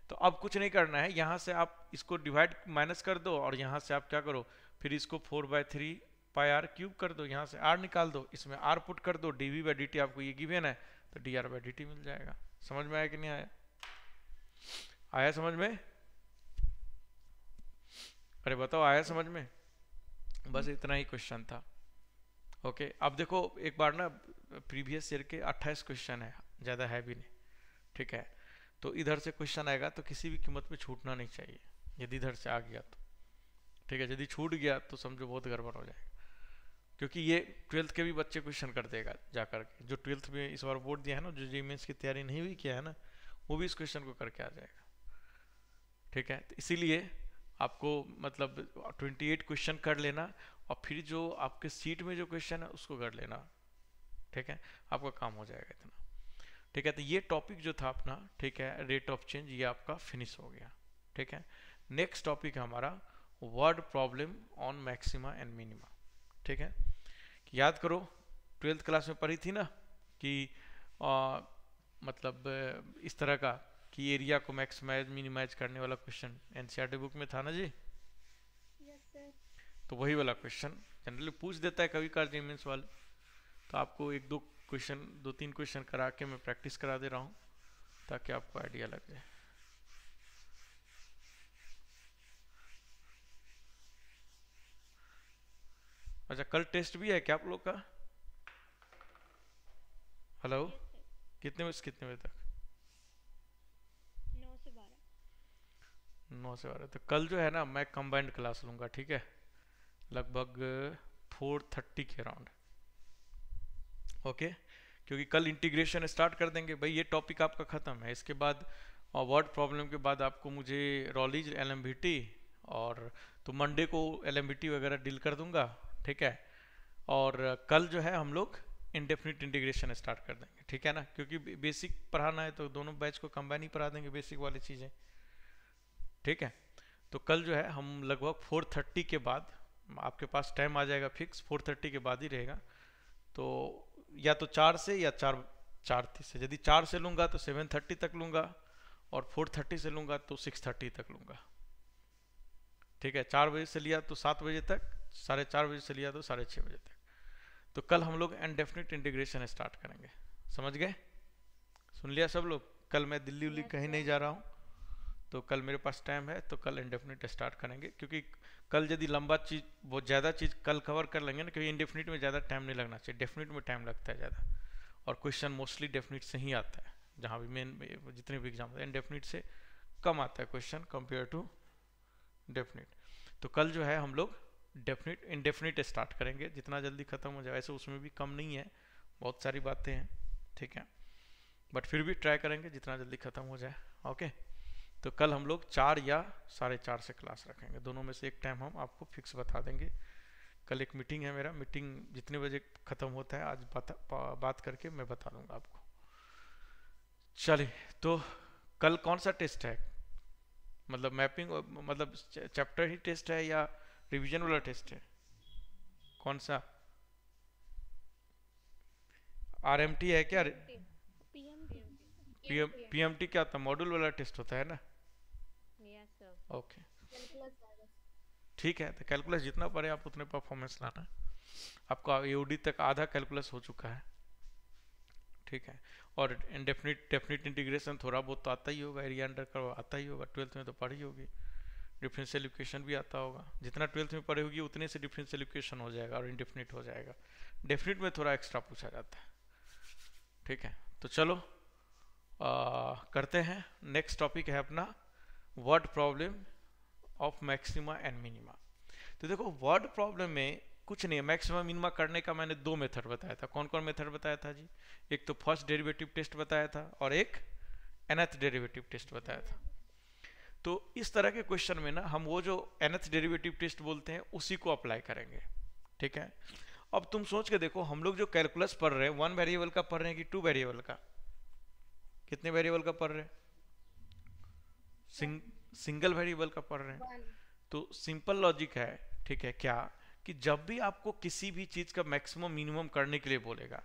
तो अब कुछ नहीं करना है, यहाँ से आप इसको डिवाइड माइनस कर दो, और यहाँ से आप क्या करो, फिर इसको 4/3 पाई आर क्यूब कर दो, यहाँ से आर निकाल दो, इसमें आर पुट कर दो, D V by D T आपको ये गिवन है, तो D R by D T मिल जाएगा। समझ में आया कि नहीं आया, आया समझ में, अरे बताओ आया समझ में, बस इतना ही क्वेश्चन था, ओके। अब देखो एक बार ना, प्रीवियस ईयर के 28 क्वेश्चन है, ज़्यादा है भी नहीं, ठीक है। तो इधर से क्वेश्चन आएगा तो किसी भी कीमत पे छूटना नहीं चाहिए, यदि इधर से आ गया तो, ठीक है, यदि छूट गया तो समझो बहुत गड़बड़ हो जाएगा, क्योंकि ये 12th के भी बच्चे क्वेश्चन कर देगा जा करके, जो 12th में इस बार बोर्ड दिया है ना, जो जी मेंस की तैयारी नहीं हुई किया है ना, वो भी इस क्वेश्चन को करके आ जाएगा, ठीक है। तो इसीलिए आपको मतलब 28 क्वेश्चन कर लेना, और फिर जो आपके सीट में जो क्वेश्चन है उसको कर लेना, ठीक है, आपका काम हो जाएगा इतना, ठीक है। तो ये टॉपिक जो था अपना, ठीक है, रेट ऑफ चेंज, ये आपका फिनिश हो गया, ठीक है। नेक्स्ट टॉपिक है हमारा word problem on maxima and minima, ठीक है। याद करो 12th क्लास में पढ़ी थी ना कि मतलब इस तरह का कि एरिया को मैक्सिमाइज मिनिमाइज करने वाला क्वेश्चन एनसीईआरटी बुक में था ना जी। Yes sir. तो वही वाला क्वेश्चन जनरली पूछ देता है कभी कभार जेईई वाले, तो आपको एक दो क्वेश्चन, 2-3 क्वेश्चन करा के मैं प्रैक्टिस करा दे रहा हूँ ताकि आपको आइडिया लग जाए। अच्छा, कल टेस्ट भी है क्या आप लोग का? हेलो, कितने बजे से कितने बजे तक? 9 से 12। 9 से 12। तो कल जो है ना मैं कंबाइंड क्लास लूँगा, ठीक है, लगभग 4:30 के अराउंड। ओके, क्योंकि कल इंटीग्रेशन स्टार्ट कर देंगे भाई, ये टॉपिक आपका ख़त्म है। इसके बाद वर्ड प्रॉब्लम के बाद आपको मुझे रॉलीज एलएमवीटी, और तो मंडे को एलएमवीटी वगैरह डील कर दूंगा, ठीक है। और कल जो है हम लोग इंडेफिनिट इंटीग्रेशन स्टार्ट कर देंगे, ठीक है ना, क्योंकि बेसिक पढ़ाना है तो दोनों बैच को कंबाइन ही पढ़ा देंगे बेसिक वाली चीज़ें, ठीक है। तो कल जो है हम लगभग 4:30 के बाद, आपके पास टाइम आ जाएगा फिक्स, 4:30 के बाद ही रहेगा। तो या तो 4 से या 4:30 से, यदि 4 से लूँगा तो 7:30 तक लूँगा, और 4:30 से लूँगा तो 6:30 तक लूँगा, ठीक है। 4 बजे से लिया तो 7 बजे तक, 4:30 बजे से लिया तो 6:30 बजे तक। तो कल हम लोग इंडेफिनिट इंटीग्रेशन स्टार्ट करेंगे, समझ गए? सुन लिया सब लोग? कल मैं दिल्ली उल्ली कहीं नहीं जा रहा हूँ, तो कल मेरे पास टाइम है, तो कल इंडेफिनिट स्टार्ट करेंगे। क्योंकि कल यदि लंबा चीज़, बहुत ज़्यादा चीज़ कल कवर कर लेंगे ना, क्योंकि इंडेफिनिट में ज़्यादा टाइम नहीं लगना चाहिए, डेफिनिट में टाइम लगता है ज़्यादा, और क्वेश्चन मोस्टली डेफिनिट से ही आता है, जहाँ भी मेन जितने भी एग्जाम होते हैं इंडेफिनिट से कम आता है क्वेश्चन कंपेयर टू डेफिनिट। तो कल जो है हम लोग डेफिनिट इंडेफिनिट स्टार्ट करेंगे, जितना जल्दी ख़त्म हो जाए। ऐसे उसमें भी कम नहीं है, बहुत सारी बातें हैं, ठीक है, बट फिर भी ट्राई करेंगे जितना जल्दी ख़त्म हो जाए। ओके, तो कल हम लोग 4 या 4:30 से क्लास रखेंगे, दोनों में से एक टाइम हम आपको फिक्स बता देंगे। कल एक मीटिंग है मेरा, मीटिंग जितने बजे ख़त्म होता है आज बात करके मैं बता दूंगा आपको। चलिए, तो कल कौन सा टेस्ट है? मतलब मैपिंग, मतलब चैप्टर ही टेस्ट है या रिवीजन वाला टेस्ट है? कौन सा? आरएमटी है क्या? पीएमटी क्या होता है? मॉड्यूल वाला टेस्ट होता है ना? Yes sir. ओके, कैलकुलस आएगा। ठीक है। तो कैलकुलस जितना पढ़े आप उतने परफॉर्मेंस लाना। आपका एओडी तक आधा कैलकुलस हो चुका है, ठीक है। और डेफिनिट इंटीग्रेशन थोड़ा बहुत तो आता ही होगा, एरिया अंडर कर्व आता ही होगा, 12th में तो पढ़ी होगी। डिफरेंशियल इक्वेशन भी आता होगा, जितना 12th में पढ़े होगी उतने से डिफरेंशियल इक्वेशन हो जाएगा और इंडेफिनिट हो जाएगा। डेफिनिट में थोड़ा एक्स्ट्रा पूछा जाता है, ठीक है। तो चलो करते हैं। नेक्स्ट टॉपिक है अपना word problem of maxima and minima. तो देखो, वर्ड प्रॉब्लम में कुछ नहीं है, मैक्सिमा मिनिमा करने का मैंने 2 मेथड बताया था। कौन कौन मेथड बताया था जी? एक तो फर्स्ट डेरिवेटिव टेस्ट बताया था, और एक nth डेरिवेटिव टेस्ट बताया था। तो इस तरह के क्वेश्चन में ना हम वो जो nth डेरिवेटिव टेस्ट बोलते हैं उसी को अप्लाई करेंगे, ठीक है। अब तुम सोच के देखो, हम लोग जो कैलकुलस पढ़ रहे हैं 1 वेरिएबल का पढ़ रहे हैं कि 2 वेरिएबल का? कितने वेरिएबल का पढ़ रहे हैं? सिंगल वेरिएबल का पढ़ रहे हैं। तो सिंपल लॉजिक है, ठीक है, क्या कि जब भी आपको किसी भी चीज का मैक्सिमम मिनिमम करने के लिए बोलेगा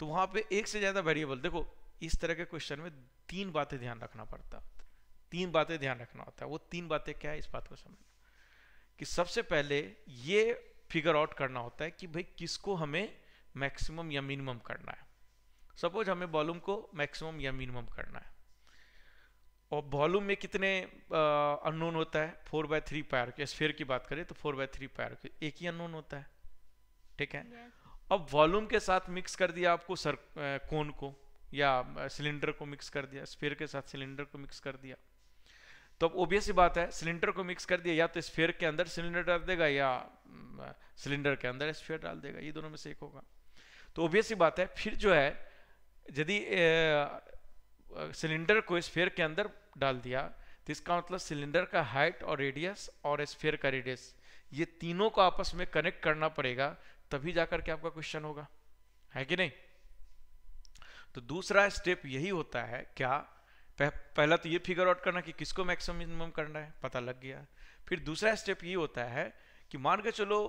तो वहां पे एक से ज्यादा वेरिएबल, देखो इस तरह के क्वेश्चन में 3 बातें ध्यान रखना पड़ता है, 3 बातें ध्यान रखना होता है। वो 3 बातें क्या है, इस बात को समझना कि सबसे पहले ये फिगर आउट करना होता है कि भाई किसको हमें मैक्सिमम या मिनिमम करना है। सपोज हमें वॉल्यूम को मैक्सिमम या मिनिमम करना है, और वॉल्यूम में कितने अननोन होता है? 4/3 पायर के स्फीयर की बात करें तो 4/3 पायर के एक ही अननोन होता है, ठीक है। अब वॉल्यूम के साथ मिक्स कर दिया आपको कोन को, या सिलेंडर को मिक्स कर दिया, स्फीयर के साथ सिलेंडर को मिक्स कर दिया, तो अब ऑब्वियस सी बात है सिलेंडर को मिक्स कर दिया, या तो स्फीयर के अंदर सिलेंडर डाल देगा या सिलेंडर के अंदर स्फीयर डाल देगा, ये दोनों में से एक होगा। तो ऑब्वियस सी बात है, फिर जो है यदि सिलेंडर को स्फीयर के अंदर डाल दिया तो इसका मतलब सिलेंडर का हाइट और रेडियस और स्फीयर का रेडियस, ये तीनों को आपस में कनेक्ट करना पड़ेगा, तभी जाकर के आपका क्वेश्चन होगा, है कि नहीं। तो दूसरा स्टेप यही होता है, क्या पहला तो ये फिगर आउट करना कि किसको मैक्सिमम मिनिमम करना है, पता लग गया। फिर दूसरा स्टेप ये होता है कि मान के चलो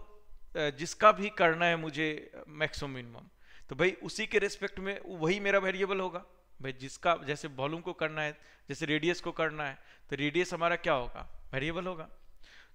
जिसका भी करना है मुझे मैक्सिमम मिनिमम, तो भाई उसी के रिस्पेक्ट में वही मेरा वेरिएबल होगा। भाई जिसका, जैसे वॉल्यूम को करना है, जैसे रेडियस को करना है, तो रेडियस हमारा क्या होगा? वेरिएबल होगा।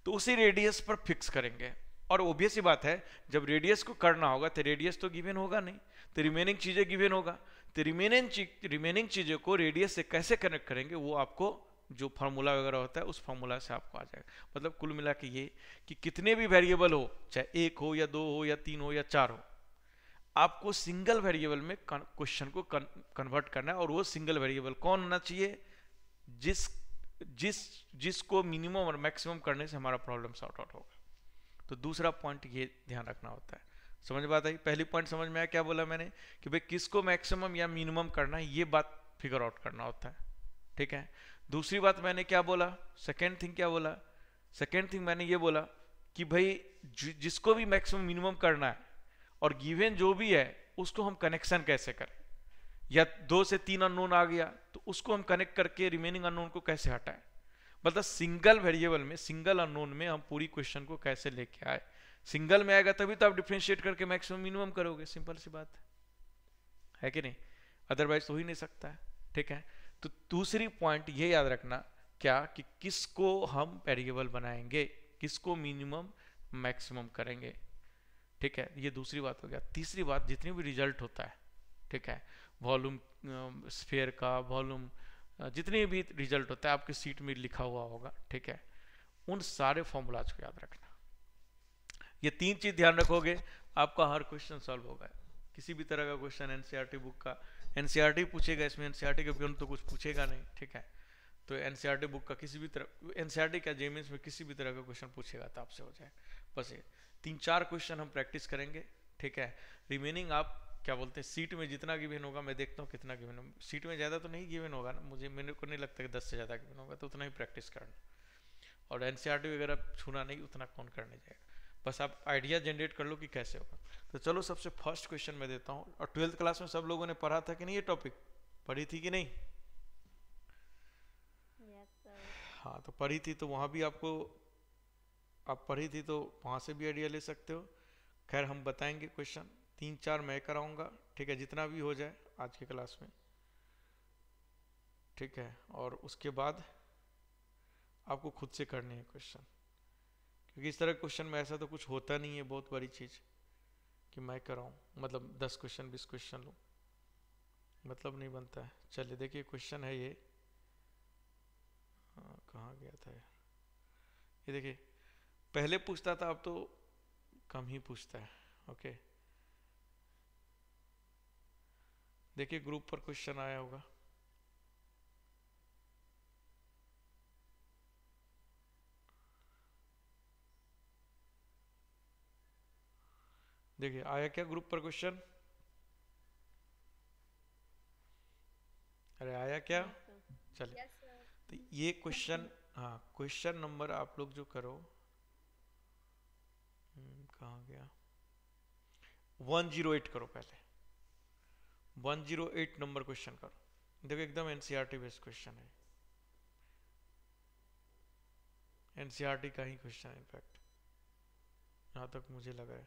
तो उसी रेडियस पर फिक्स करेंगे, और ऑब्वियस ही बात है, जब रेडियस को करना होगा तो रेडियस तो गिवन होगा नहीं, तो रिमेनिंग चीजें गिवन होगा, तो रिमेनिंग चीजों को रेडियस से कैसे कनेक्ट करेंगे वो आपको जो फार्मूला वगैरह होता है उस फार्मूला से आपको आ जाएगा। मतलब कुल मिला के ये कि कितने भी वेरिएबल हो, चाहे एक हो या दो हो या तीन हो या चार हो, आपको सिंगल वेरिएबल में क्वेश्चन को कन्वर्ट करना है। और वो सिंगल वेरिएबल कौन होना चाहिए, जिस जिस जिसको मिनिमम और मैक्सिमम करने से हमारा प्रॉब्लम सॉर्ट आउट होगा। तो दूसरा पॉइंट ये ध्यान रखना होता है। समझ बात आई? पहली पॉइंट समझ में आया क्या बोला मैंने, कि भाई किसको मैक्सिमम या मिनिमम करना है, ये बात फिगर आउट करना होता है, ठीक है। दूसरी बात मैंने क्या बोला, सेकेंड थिंग क्या बोला, सेकेंड थिंग मैंने ये बोला कि भाई जिसको भी मैक्सिमम मिनिमम करना है और गिवन जो भी है उसको हम कनेक्शन कैसे करें, या दो से तीन अननोन आ गया तो उसको हम कनेक्ट करके रिमेनिंग अननोन को कैसे हटाएं। मतलब सिंगल वेरिएबल में, सिंगल अननोन में हम पूरी क्वेश्चन को कैसे लेके आए। सिंगल में आएगा तभी तो आप डिफरेंशिएट करके मैक्सिमम मिनिमम करोगे, सिंपल सी बात है कि नहीं, अदरवाइज तो हो ही नहीं सकता है, ठीक है। तो दूसरी पॉइंट ये याद रखना क्या, कि किसको हम वेरिएबल बनाएंगे, किसको मिनिमम मैक्सिमम करेंगे, ठीक है। ये दूसरी बात हो गया। तीसरी बात, जितनी भी रिजल्ट होता है, ठीक है, वॉल्यूम स्फीयर का, वॉल्यूम जितने भी रिजल्ट होता है आपके सीट में लिखा हुआ होगा, ठीक है, उन सारे फॉर्मूलाज को याद रखना। ये तीन चीज ध्यान रखोगे, आपका हर क्वेश्चन सॉल्व होगा। किसी भी तरह का क्वेश्चन एनसीईआरटी बुक का, एनसीईआरटी पूछेगा, इसमें एनसीईआरटी के बियॉन्ड तो कुछ पूछेगा नहीं, ठीक है। तो एनसीईआरटी बुक का किसी भी तरह, एनसीईआरटी का जेएमएस में किसी भी तरह का क्वेश्चन पूछेगा तो आपसे हो जाएगा। बस ये तीन चार क्वेश्चन हम प्रैक्टिस करेंगे, ठीक है। रिमेनिंग आप क्या बोलते हैं, सीट में जितना गिवन होगा, मैं देखता हूँ कितना गिवन होगा, सीट में ज़्यादा तो नहीं गिवन होगा ना, मेरे को नहीं लगता कि 10 से ज़्यादा गिवन होगा, तो उतना ही प्रैक्टिस करना। और एनसीईआरटी वगैरह छूना नहीं, उतना कौन करने जाएगा, बस आप आइडिया जनरेट कर लो कि कैसे होगा। तो चलो सबसे फर्स्ट क्वेश्चन मैं देता हूँ। और 12th क्लास में सब लोगों ने पढ़ा था कि नहीं, ये टॉपिक पढ़ी थी कि नहीं? हाँ, तो पढ़ी थी तो वहाँ भी आपको, आप पढ़ी थी तो वहाँ से भी आइडिया ले सकते हो। खैर हम बताएंगे क्वेश्चन, तीन चार मैं कराऊंगा, ठीक है, जितना भी हो जाए आज की क्लास में, ठीक है। और उसके बाद आपको खुद से करने हैं क्वेश्चन, क्योंकि इस तरह क्वेश्चन में ऐसा तो कुछ होता नहीं है बहुत बड़ी चीज़ कि मैं कराऊं, मतलब 10 क्वेश्चन 20 क्वेश्चन लूँ, मतलब नहीं बनता है। चलिए देखिए क्वेश्चन है ये, कहाँ गया था ये देखिए, पहले पूछता था अब तो कम ही पूछता है, ओके। देखिए ग्रुप पर क्वेश्चन आया होगा, देखिए आया क्या ग्रुप पर क्वेश्चन, अरे आया क्या? चलिए तो ये क्वेश्चन, हाँ क्वेश्चन नंबर आप लोग जो करो, कहाँ गया, 108 करो, पहले 108 नंबर क्वेश्चन करो। देखो एकदम एनसीईआरटी बेस्ड क्वेश्चन है, एनसीईआरटी का ही क्वेश्चन है इनफैक्ट, यहाँ तक मुझे लगा है।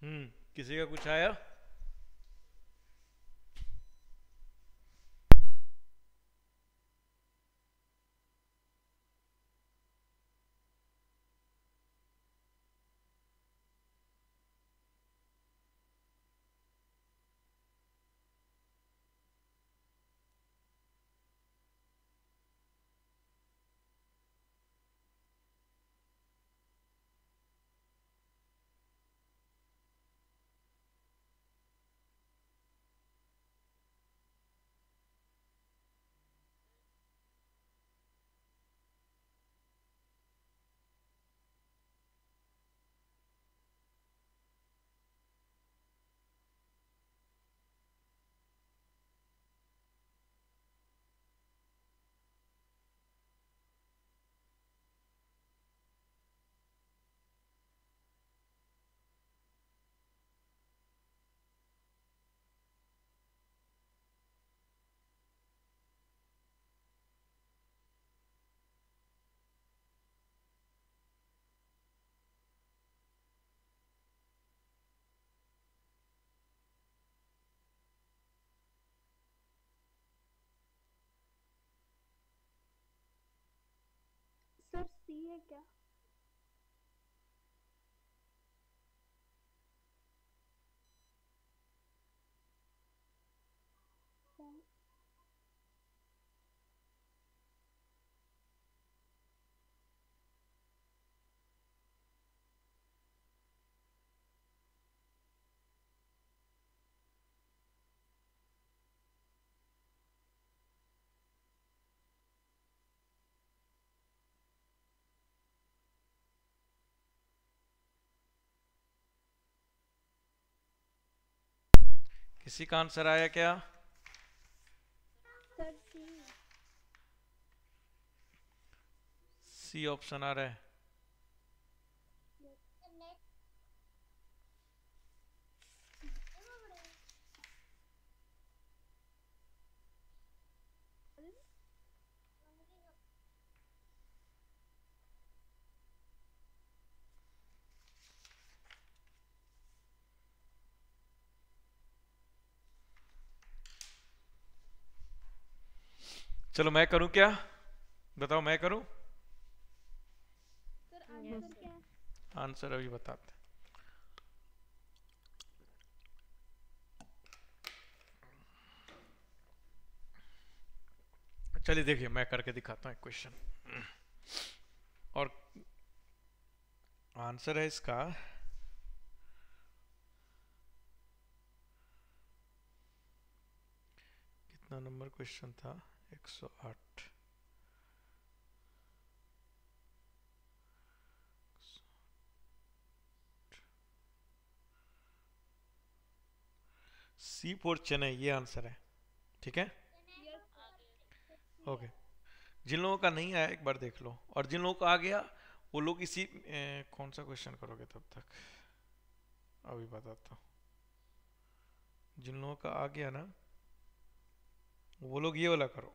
किसी का कुछ आया? सर सी है क्या? क्या? किसी का आंसर आया क्या? सर सी। सी ऑप्शन आ रहा है। चलो मैं करूं क्या? बताओ, मैं करूं? सर आंसर क्या है? आंसर अभी बताते हैं। चलिए देखिए, मैं करके दिखाता हूँ एक क्वेश्चन। और आंसर है इसका, कितना नंबर क्वेश्चन था? 108। सी फॉर चेन्नई, ये आंसर है। ठीक है, ओके। जिन लोगों का नहीं आया एक बार देख लो, और जिन लोगों का आ गया वो लोग इसी कौन सा क्वेश्चन करोगे तब तक? अभी बताता हूँ। जिन लोगों का आ गया ना, वो लोग ये वाला करो।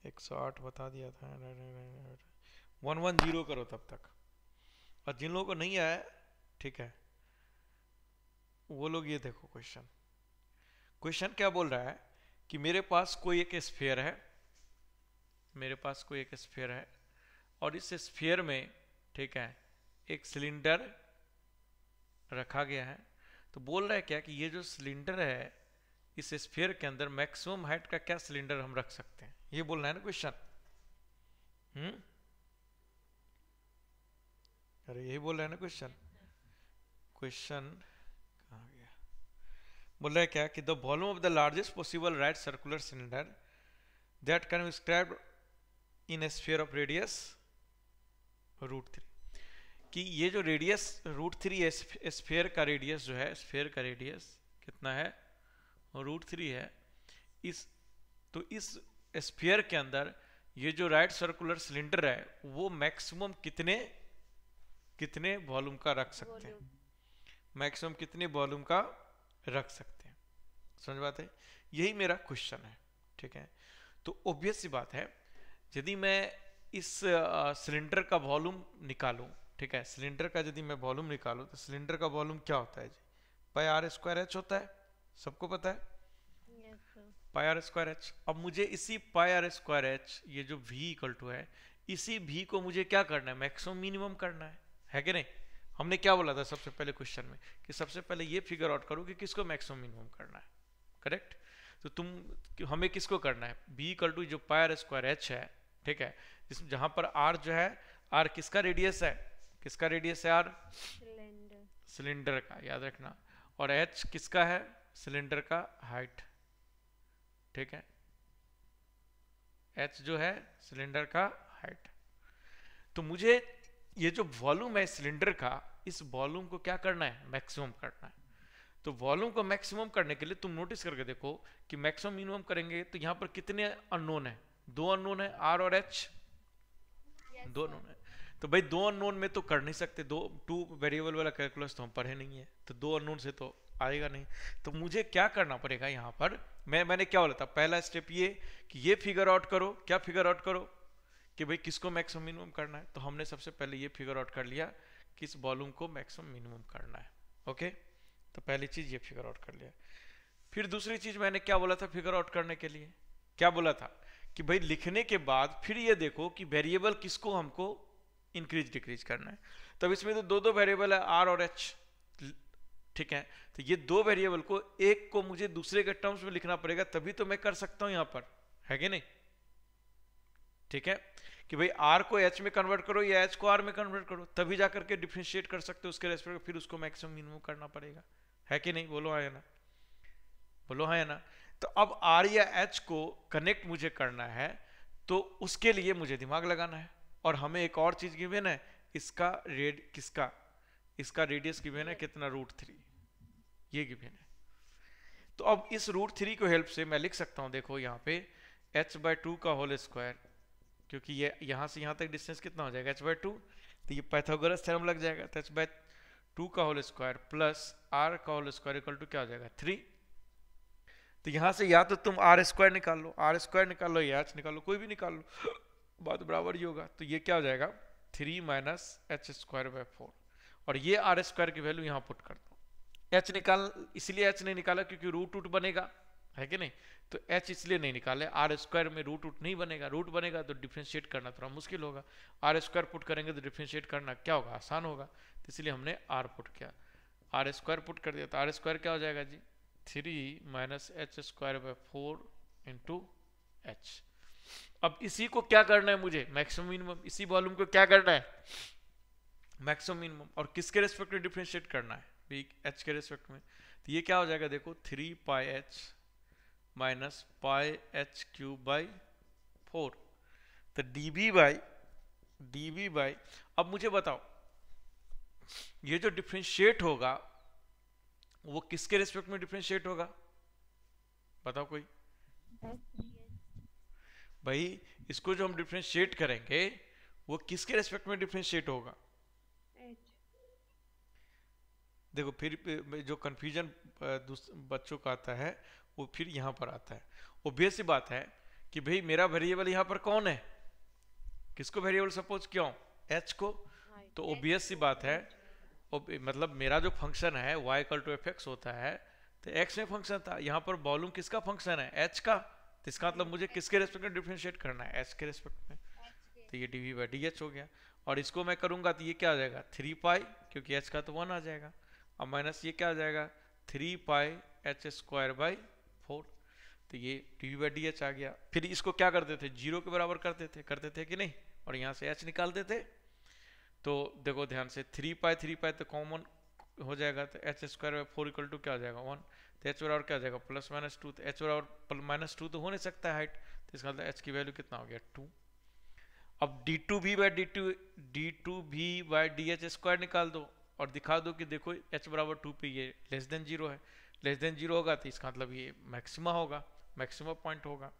108 बता दिया था, 110 करो तब तक। और जिन लोगों को नहीं आया, ठीक है, वो लोग ये देखो क्वेश्चन। क्वेश्चन क्या बोल रहा है कि मेरे पास कोई एक स्फीयर है, मेरे पास कोई एक स्फीयर है, और इस स्फीयर में, ठीक है, एक सिलेंडर रखा गया है। तो बोल रहा है क्या कि ये जो सिलेंडर है, इस स्फीयर के अंदर मैक्सिमम हाइट का क्या सिलेंडर हम रख सकते हैं, ये बोलना है ना क्वेश्चन। अरे यही बोल रहा है ना क्वेश्चन। क्वेश्चन कहाँ गया? बोल रहा है क्या कि the volume of the largest possible right circular cylinder that can be described in A sphere of radius √3, कि ये जो रेडियस √3 है, स्फीयर का रेडियस जो है, स्फीयर का रेडियस कितना है? √3 है। तो इस स्फीयर के अंदर ये जो राइट सर्कुलर सिलेंडर है, वो मैक्सिमम कितने वॉल्यूम का रख सकते हैं? मैक्सिमम कितने वॉल्यूम का रख सकते हैं? समझ बात है? यही मेरा क्वेश्चन है। ठीक है, तो ऑब्वियस सी बात है, यदि मैं इस सिलेंडर का वॉल्यूम निकालूं, ठीक है, सिलेंडर का यदि मैं वॉल्यूम निकालूं तो सिलेंडर का वॉल्यूम क्या होता है जी, पाई आर स्क्वायर एच होता है, सबको पता है, yes sir. Pi R square H. अब मुझे इसी पाई आर स्क्वायर एच, ये जो v इक्वल टू है, इसी v को मुझे क्या करना है, मैक्सिमम मिनिमम करना है कि नहीं। हमने क्या बोला था सबसे पहले क्वेश्चन में कि सबसे पहले ये फिगर आउट करो कि किसको मैक्सिमम मिनिमम करना है, करेक्ट। तो हमें किसको करना है, b इक्वल टू जो पाई आर स्क्वायर एच है, ठीक है, जहां पर r जो है, r किसका रेडियस है, किसका रेडियस है r, सिलेंडर। सिलेंडर का, याद रखना, और h किसका है, सिलेंडर का हाइट, ठीक है, h जो है सिलेंडर का हाइट। तो मुझे ये जो वॉल्यूम है सिलेंडर का, इस वॉल्यूम को क्या करना है, मैक्सिमम करना है। तो वॉल्यूम को मैक्सिमम करने के लिए तुम नोटिस करके देखो कि मैक्सिमम मिनिमम करेंगे तो यहाँ पर कितने अननोन है, दो अननोन है, r और h, दो अननोन है। तो भाई दो अननोन में तो कर नहीं सकते, दो टू वेरिएबल वाला कैलकुलस तो हम पढ़े नहीं है, तो दो अननोन से तो आएगा नहीं। तो मुझे क्या करना पड़ेगा यहाँ पर, मैंने क्या बोला था, पहला स्टेप ये कि ये फिगर आउट करो, क्या फिगर आउट करो कि भाई किसको मैक्सिमम मिनिमम करना है। तो हमने सबसे पहले ये फिगर आउट कर लिया कि इस वॉल्यूम को मैक्सिमम मिनिमम करना है, ओके। तो पहली चीज ये फिगर आउट कर लिया। फिर दूसरी चीज मैंने क्या बोला था फिगर आउट करने के लिए, क्या बोला था कि भाई लिखने के बाद फिर ये देखो कि वेरिएबल किसको हमको इंक्रीज डिक्रीज करना है। तब इसमें तो दो दो वेरिएबल है, आर और एच, ठीक है। तो ये दो वेरिएबल को, एक को मुझे दूसरे के टर्म्स में लिखना पड़ेगा, तभी तो मैं कर सकता हूं यहां पर, है कि नहीं, ठीक है, कि भाई r को h में कन्वर्ट करो या h को r में कन्वर्ट करो, तभी जाकर के डिफरेंशिएट कर सकते हो उसके रेस्पेक्ट, फिर उसको मैक्सिमम मिनिमम करना पड़ेगा, है कि नहीं, बोलो हाँ या ना, बोलो हाँ या ना। तो अब r या h को कनेक्ट मुझे करना है, तो उसके लिए मुझे दिमाग लगाना है। और हमें एक और चीज गिवन है, इसका इसका रेडियस गिवन है कितना, √3, ये गिवन है। तो अब इस √3 को हेल्प से मैं लिख सकता हूं, देखो यहाँ पे h/2 का होल स्क्वायर, क्योंकि ये यहां से यहां तक डिस्टेंस कितना हो जाएगा, h/2, तो ये पाइथागोरस थ्योरम लग जाएगा। तो h/2 का होल स्क्वायर प्लस r का होल स्क्वायर इक्वल टू क्या हो जाएगा, 3। तो यहां से या तो तुम r स्क्वायर निकाल लो या h निकाल लो, कोई भी निकाल लो, बात बराबर ही होगा। तो ये क्या हो जाएगा, 3 - h²/4, और ये r स्क्वायर की वैल्यू यहां पुट कर दो। h निकाल, इसलिए h नहीं निकाला क्योंकि रूट बनेगा, है कि नहीं, तो h इसलिए नहीं निकाले, r स्क्वायर में रूट नहीं बनेगा, रूट बनेगा तो डिफरेंशिएट करना थोड़ा मुश्किल होगा, r स्क्वायर पुट करेंगे तो डिफरेंशिएट करना क्या होगा, आसान होगा। तो इसलिए हमने r पुट किया, r स्क्वायर पुट कर दिया, तो r स्क्वायर क्या हो जाएगा जी, 3 - h²/4 × h। अब इसी को क्या करना है मुझे, मैक्सिमम मिनिमम, इसी वॉल्यूम को क्या करना है, मैक्सिमम मिनिमम, और किसके रेस्पेक्ट में डिफरेंशिएट करना है, h के रेस्पेक्ट में। तो ये क्या हो जाएगा, देखो 3πh - πh³/4, तो dv/, अब मुझे बताओ ये जो डिफरेंशिएट होगा वो किसके रेस्पेक्ट में डिफरेंशिएट होगा, बताओ कोई भाई, इसको जो हम डिफरेंशिएट करेंगे वो किसके रेस्पेक्ट में डिफरेंशिएट होगा। देखो फिर जो कंफ्यूजन बच्चों का आता है वो फिर यहाँ पर आता है। ऑब्वियस सी बात है कि भाई मेरा वेरिएबल यहाँ पर कौन है, किसको वेरिएबल सपोज क्यों, h को, तो ऑब्वियस सी बात है, मतलब मेरा जो फंक्शन है y = fx होता है, तो x में फंक्शन था, यहाँ पर वॉल्यूम किसका फंक्शन है, h का, तो इसका मतलब मुझे किसके रेस्पेक्ट में डिफरेंशिएट करना है, h के रेस्पेक्ट में, तो ये dv/dh हो गया। और इसको मैं करूंगा तो ये क्या आ जाएगा, 3π, क्योंकि h का तो 1 आ जाएगा, अब माइनस ये क्या आ जाएगा, 3πh²/4, तो ये dv/dh आ गया। फिर इसको क्या करते थे, 0 के बराबर करते थे कि नहीं, और यहाँ से h निकालते थे। तो देखो ध्यान से, 3π तो कॉमन हो जाएगा, तो h²/4 = क्या हो जाएगा, 1, तो h बराबर क्या हो जाएगा, +-2, तो h बराबर -2 तो हो नहीं सकता है हाइट, तो इसका मतलब h की वैल्यू कितना हो गया, 2। अब d2v/dh² निकाल दो और दिखा दो कि देखो h बराबर 2 पे ये <0 है, <0 होगा तो इसका मतलब ये मैक्सिमा होगा, मैक्सिमम पॉइंट होगा।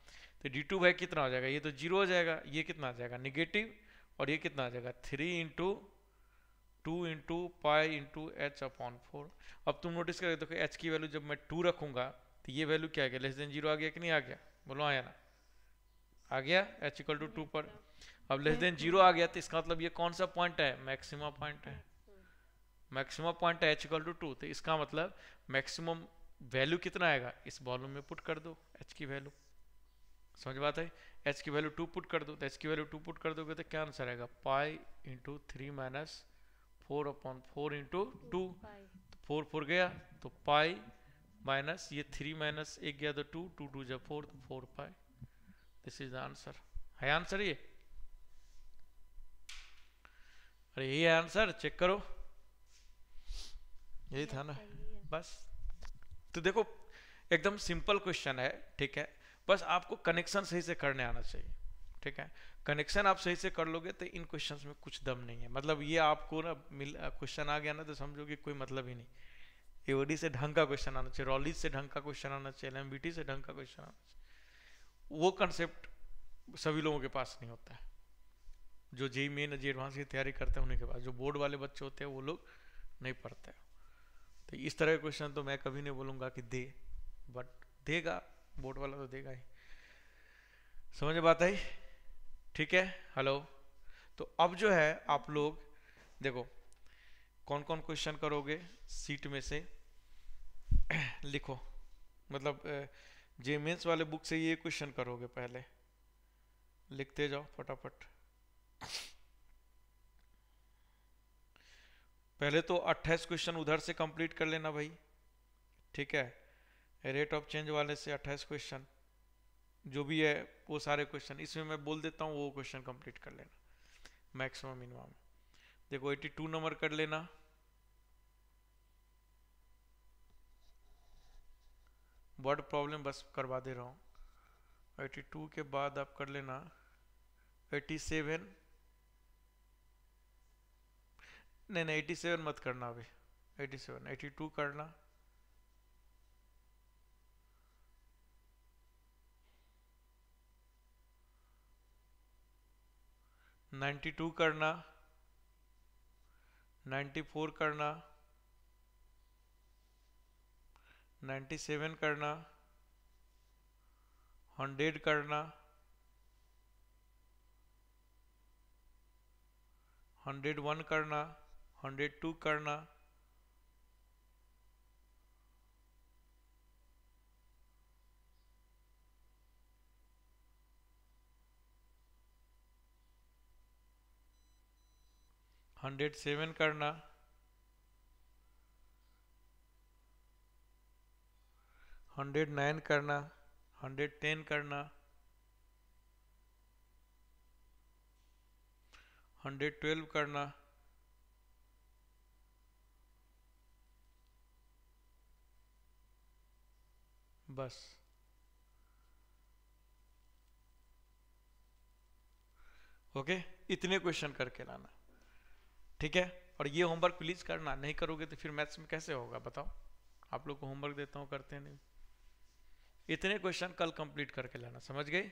तो d2 कितना हो जाएगा, ये तो 0 हो जाएगा, ये कितना आ जाएगा, नेगेटिव, और ये कितना आ जाएगा, 3 × 2 × π/h/4। अब तुम नोटिस कर देखो h की वैल्यू जब मैं 2 रखूंगा तो ये वैल्यू क्या आ गया, <0 आ गया कि नहीं आ गया, बोलो आया ना, आ गया, h = 2 पर। अब लेस देन 0 आ गया तो इसका मतलब ये कौन सा पॉइंट है, मैक्सिमम पॉइंट है। मैक्सिमम पॉइंट है h इक्वल टू 2, तो इसका मतलब मैक्सिमम वैल्यू कितना आएगा, इस वॉल्यूम में पुट कर दो h की वैल्यू। समझ बात है, h की वैल्यू 2 पुट कर दो, तो h की वैल्यू 2 पुट कर दोगे तो क्या आंसर आएगा, पाई इंटू 3 माइनस 4/4 इंटू 2, तो 4 4 गया तो पाई माइनस ये 3 माइनस 1 गया तो 2, 2 2 जब 4 तो 4 pi. This is the answer. है आंसर ये? अरे यही है आंसर, चेक करो, यही था ना बस। तो देखो एकदम सिंपल क्वेश्चन है, ठीक है, बस आपको कनेक्शन सही से करने आना चाहिए, ठीक है। कनेक्शन आप सही से कर लोगे तो इन क्वेश्चंस में कुछ दम नहीं है, मतलब ये आपको ना क्वेश्चन आ गया ना तो समझो कि कोई मतलब ही नहीं। एओडी से ढंग का क्वेश्चन आना चाहिए, रॉलीज से ढंग का क्वेश्चन आना चाहिए, एमबीटी से ढंग का क्वेश्चन आना चाहिए। वो कंसेप्ट सभी लोगों के पास नहीं होता है। जो जेई मेन जी एडवांस की तैयारी करते हैं उन्हीं के पास, जो बोर्ड वाले बच्चे होते हैं वो लोग नहीं पढ़ते। तो इस तरह के क्वेश्चन तो मैं कभी नहीं बोलूँगा कि दे, बट देगा, बोर्ड वाला तो देगा ही। समझ में बात आई? ठीक है, हेलो। तो अब जो है आप लोग देखो कौन कौन क्वेश्चन करोगे सीट में से लिखो, मतलब जे मेंस वाले बुक से ये क्वेश्चन करोगे, पहले लिखते जाओ फटाफट। पहले तो 28 क्वेश्चन उधर से कंप्लीट कर लेना भाई, ठीक है। रेट ऑफ चेंज वाले से 28 क्वेश्चन जो भी है वो सारे क्वेश्चन इसमें मैं बोल देता हूँ, वो क्वेश्चन कंप्लीट कर लेना मैक्सिमम मिनिमम। देखो 82 नंबर कर लेना, वर्ड प्रॉब्लम बस करवा दे रहा हूँ। 82 के बाद आप कर लेना 87, नहीं 87 मत करना अभी, 87 82 करना, 92 करना, 94 करना, 97 करना, 100 करना, 101 करना, 102 करना, 107 करना, 109 करना, 110 करना, 112 करना, बस। ओके, इतने क्वेश्चन करके लाना, ठीक है। और ये होमवर्क प्लीज करना, नहीं करोगे तो फिर मैथ्स में कैसे होगा बताओ। आप लोग को होमवर्क देता हूँ, करते नहीं। इतने क्वेश्चन कल कंप्लीट करके लाना, समझ गए।